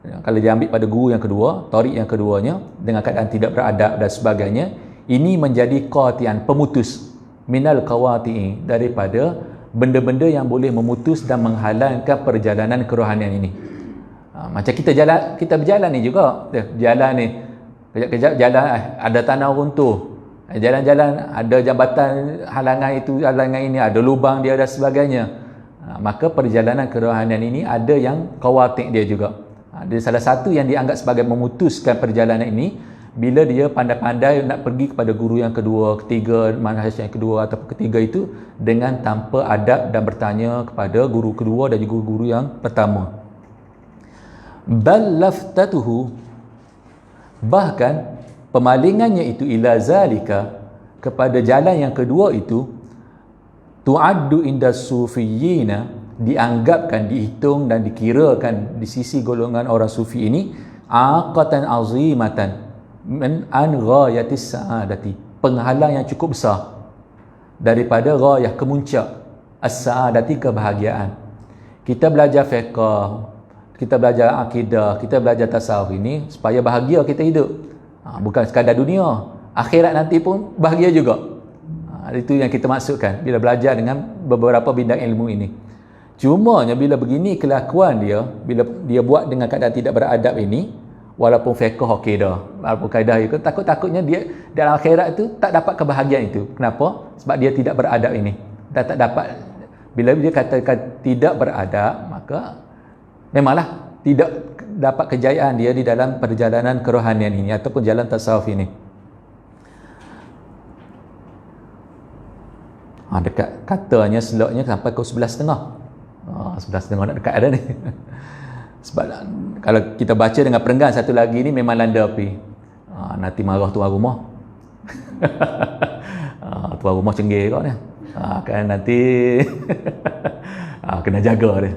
kalau dia ambil pada guru yang kedua, tariq yang keduanya, dengan keadaan tidak beradab dan sebagainya, ini menjadi qati'an, pemutus, minal qawati'i, daripada benda-benda yang boleh memutus dan menghalangkan perjalanan kerohanian ini. Macam kita berjalan ni juga, jalan ni kejap-kejap jalan ada tanah runtuh, jalan-jalan ada jambatan halangan itu, halangan ini, ada lubang dia dan sebagainya. Maka perjalanan kerohanian ini ada yang qawatik dia juga. Dia salah satu yang dianggap sebagai memutuskan perjalanan ini bila dia pandai-pandai nak pergi kepada guru yang kedua, ketiga, manhaj yang kedua atau ketiga itu dengan tanpa adab dan bertanya kepada guru kedua dan juga guru yang pertama. Bal laftatuhu, bahkan pemalingannya itu ila zalika, kepada jalan yang kedua itu, tu'addu inda sufiyina, dianggapkan, dihitung dan dikirakan di sisi golongan orang sufi ini aqatan azimatan min an ghayatis sa'adati, penghalang yang cukup besar daripada ghayah, kemuncak as-sa'adati, kebahagiaan. Kita belajar fiqh, kita belajar akidah, kita belajar tasawuf ini supaya bahagia kita hidup. Bukan sekadar dunia, akhirat nanti pun bahagia juga. Itu yang kita maksudkan bila belajar dengan beberapa bidang ilmu ini. Cumanya bila begini kelakuan dia, bila dia buat dengan keadaan tidak beradab ini, walaupun fiqh okey dah, walaupun kaedah itu, takut-takutnya dia dalam akhirat itu tak dapat kebahagiaan itu. Kenapa? Sebab dia tidak beradab ini. Dan tak dapat, bila dia katakan tidak beradab, maka memanglah tidak dapat kejayaan dia di dalam perjalanan kerohanian ini ataupun jalan tasawuf ini. Dekat katanya slotnya sampai ke 11.30. 11.30 nak dekat ada ni. Sebab kalau kita baca dengan perenggan satu lagi ni memang landa api. Nanti marah tuan rumah. Tuan rumah cenggir kau ni. Kan nanti kena jaga dia.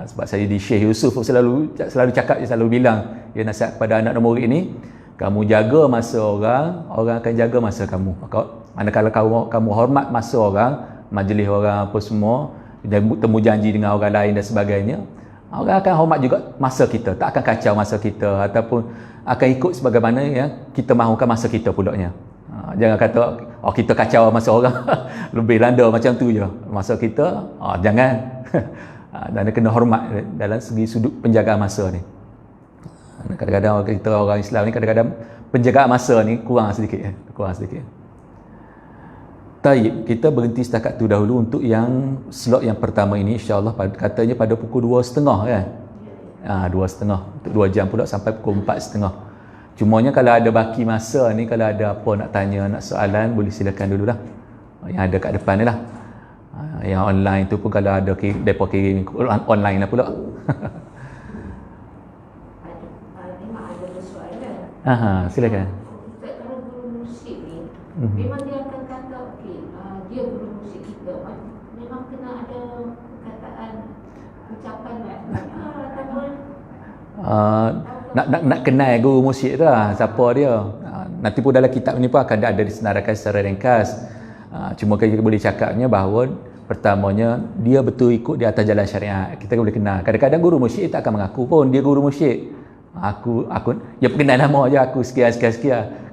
Sebab saya di Syekh Yusuf selalu cakap, dia selalu bilang, dia nasihat kepada anak murid ini, kamu jaga masa orang, orang akan jaga masa kamu. Manakala kamu hormat masa orang, majlis orang apa semua, temu janji dengan orang lain dan sebagainya, orang akan hormat juga masa kita, tak akan kacau masa kita ataupun akan ikut sebagaimana yang kita mahukan masa kita pulaknya. Jangan kata kita kacau masa orang lebih landa macam tu je masa kita, jangan. Dan kena hormat dalam segi sudut penjagaan masa ni. Kadang-kadang kita orang Islam ni kadang-kadang penjagaan masa ni kurang sedikit. Taib, kita berhenti setakat tu dahulu untuk yang slot yang pertama ini, insya-Allah katanya pada pukul 2.30 kan. 2.30 untuk 2 jam pula sampai pukul 4.30. Cumanya kalau ada baki masa ni, kalau ada apa nak tanya, nak soalan, boleh silakan dululah. Yang ada kat depan ni lah. Yang online tu pun kalau ada depa kirim online lah pula. Memang ada persoalan. Silakan. Ustaz, kalau guru musyrik ni, memang dia akan kata, okey, dia guru musyrik kita, memang kena ada perkataan, ucapan ataupun nak kenal guru musyrik tu lah, siapa dia. Nanti pun dalam kitab ni pun akan ada disenaraikan secara ringkas. Cuma kita boleh cakapnya bahawa pertamanya dia betul ikut di atas jalan syariat. Kita boleh kenal. Kadang-kadang guru musyrik tak akan mengaku pun dia guru musyrik. Aku dia perkenal nama je, aku sekian.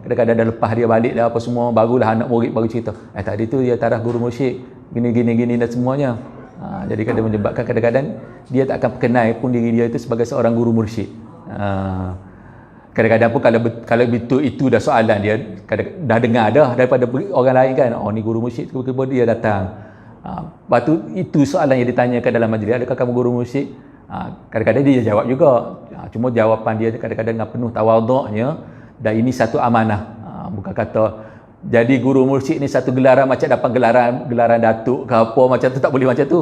Kadang-kadang dah lepas dia balik dah apa semua, barulah anak murid baru cerita. Tadi tu dia taraf guru musyrik, gini dan semuanya. Jadi kadang menyebabkan kadang-kadang dia tak akan perkenal pun diri dia itu sebagai seorang guru musyrik. Kadang-kadang pun kalau betul itu dah soalan dia, dah dengar dah daripada orang lain kan, ni guru musyrik, tiba-tiba dia datang. Lepas tu itu soalan yang ditanyakan dalam majlis, adakah kamu guru musyrik? Kadang-kadang dia jawab juga. Cuma jawapan dia kadang-kadang dengan penuh tawaduknya, dan ini satu amanah. Bukan kata jadi guru musyrik ni satu gelaran macam dapat gelaran datuk ke apa macam tu, tak boleh macam tu.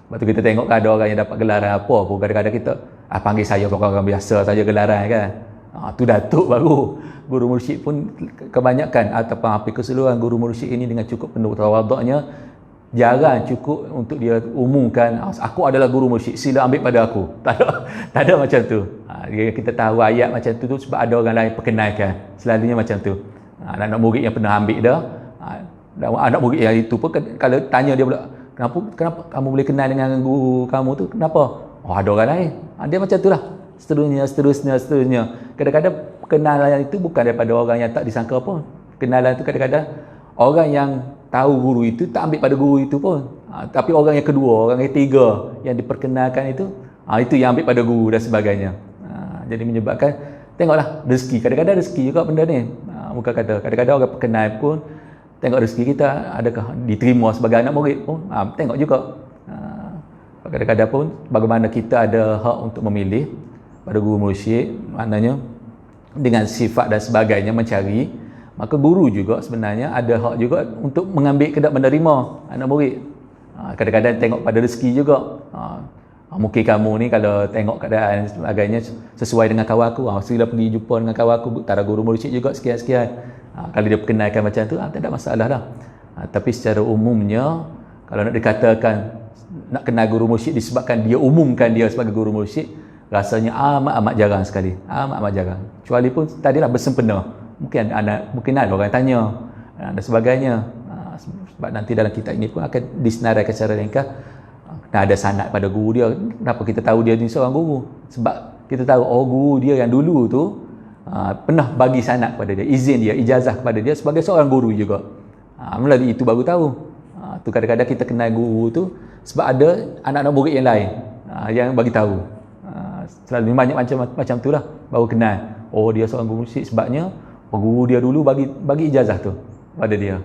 Lepas tu kita tengok ada orang yang dapat gelaran apa pun, kadang-kadang kita panggil saya orang biasa saja gelaran kan. Tu datuk baru. Guru musyrik pun kebanyakan ataupun hampir keseluruhan guru musyrik ini dengan cukup penuh tawaduknya, jarang cukup untuk dia umumkan aku adalah guru musyrik, sila ambil pada aku. Tak ada macam tu. Kita tahu ayat macam tu sebab ada orang lain perkenalkan, selalunya macam tu. Anak murid yang pernah ambil dah, anak murid yang itu pun kalau tanya dia pula, kenapa kamu boleh kenal dengan guru kamu tu, kenapa? Ada orang lain. Dia macam tu lah, seterusnya. Kadang-kadang kenalan itu bukan daripada orang yang tak disangka pun. Kenalan itu kadang-kadang orang yang tahu guru itu tak ambil pada guru itu pun, tapi orang yang kedua, orang yang ketiga yang diperkenalkan itu yang ambil pada guru dan sebagainya. Jadi menyebabkan, tengoklah rezeki, kadang-kadang rezeki juga benda ni. Bukan kata kadang-kadang orang perkenal pun tengok rezeki kita adakah diterima sebagai anak murid pun, tengok juga. Kadang-kadang pun bagaimana kita ada hak untuk memilih pada guru musyrik, maknanya dengan sifat dan sebagainya mencari, maka guru juga sebenarnya ada hak juga untuk mengambil kedak menerima anak murid. Kadang-kadang tengok pada rezeki juga. Mungkin kamu ni kalau tengok keadaan sebagainya sesuai dengan kawan aku, sila pergi jumpa dengan kawan aku, tara guru musyrik juga sekian. Kalau dia perkenalkan macam tu, tak ada masalah dah. Tapi secara umumnya, kalau nak dikatakan nak kenal guru musyrik disebabkan dia umumkan dia sebagai guru musyrik, rasanya amat jarang sekali. Amat jarang. Kecuali pun tadilah bersempena. Mungkin ada orang tanya dan sebagainya. Sebab nanti dalam kitab ini pun akan disenaraikan secara ringkas. Ada sanad pada guru dia. Kenapa kita tahu dia ni seorang guru? Sebab kita tahu guru dia yang dulu tu pernah bagi sanad kepada dia, izin dia, ijazah kepada dia sebagai seorang guru juga. Melalui itu baru tahu. Tu kadang-kadang kita kenal guru tu sebab ada anak-anak murid yang lain yang bagi tahu. Selalu banyak macam tu lah, baru kenal. Dia seorang guru musyrik sebabnya guru dia dulu bagi ijazah tu pada dia.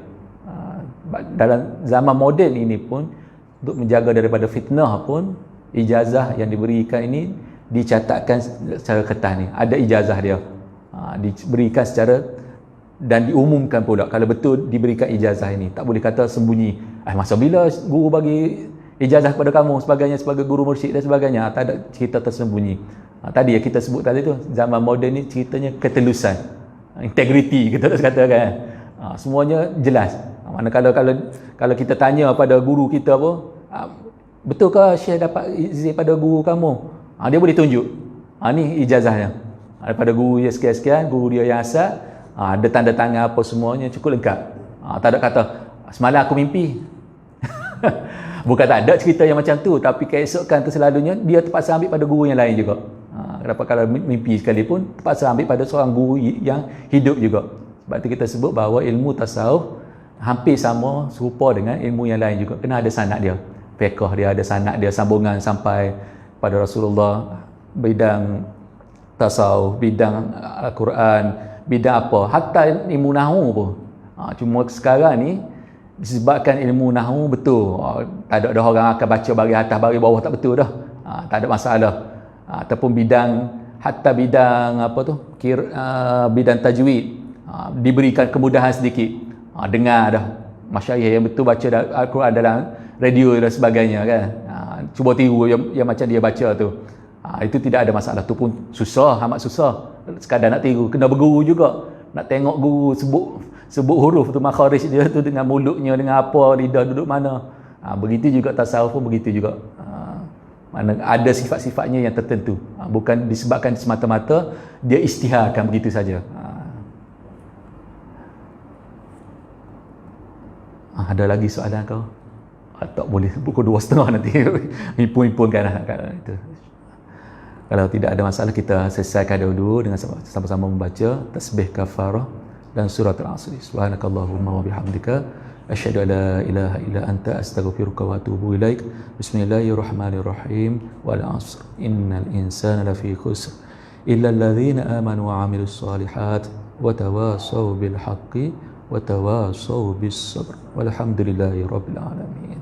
Dalam zaman moden ini pun, untuk menjaga daripada fitnah pun, ijazah yang diberikan ini dicatatkan secara ketat ni. Ada ijazah dia. Diberikan secara dan diumumkan pula kalau betul diberikan ijazah ini. Tak boleh kata sembunyi. Masa bila guru bagi ijazah kepada kamu sebagai guru musyrik dan sebagainya. Tak ada cerita tersembunyi. Tadi yang kita sebut tadi tu, zaman moden ni ceritanya ketelusan, integriti kita tak katakan. Semuanya jelas. Mana kalau kita tanya pada guru kita apa, betulkah Syekh dapat izin pada guru kamu? Dia boleh tunjuk. Ni ijazahnya. Daripada guru dia sekian-sekian, guru dia yang asal, ada tanda tangan apa semuanya cukup lengkap. Tak ada kata semalam aku mimpi. Bukan tak ada cerita yang macam tu, tapi keesokan tu selalunya dia terpaksa ambil pada guru yang lain juga. Kenapa kalau mimpi sekalipun terpaksa ambil pada seorang guru yang hidup juga. Sebab tu kita sebut bahawa ilmu tasawuf hampir sama, serupa dengan ilmu yang lain juga. Kena ada sanad dia. Fiqh dia ada sanad dia, sambungan sampai pada Rasulullah, bidang tasawuf, bidang Al-Quran, bidang apa, hatta ilmu nahwu pun. Cuma sekarang ni disebabkan ilmu nahwu betul, tak ada orang akan baca bagi atas bagi bawah, tak betul dah. Tak ada masalah. Ataupun hatta bidang apa tu, bidang tajwid, diberikan kemudahan sedikit. Dengar dah masyayikh yang betul baca Al-Quran dalam radio dan sebagainya kan. Cuba tiru yang macam dia baca tu. Itu tidak ada masalah, tu pun susah, amat susah. Sekadar nak tiru, kena berguru juga. Nak tengok guru sebut huruf tu, makharij dia tu dengan mulutnya, dengan apa, lidah duduk mana. Begitu juga tasawuf pun begitu juga. Mana ada sifat-sifatnya yang tertentu. Bukan disebabkan semata-mata dia istiharkan begitu saja. Ada lagi soalan kau? Tak boleh, pukul 2.30 nanti himpun-himpunkan itu. Kalau tidak ada masalah, kita selesaikan dulu dengan sama-sama membaca tasbih kafarah dan surat al-asr. Subhanakallahumma wa bihamdika asyhadu an la ilaha illa anta astaghfiruka wa atubu ilaik. Bismillahirrahmanirrahim. Wal 'asr innal insana lafi khusr illa alladhina amanu wa 'amilus solihat wa tawasaw bil haqqi wa tawasaw bis sabr. Walhamdulillahi rabbil alamin.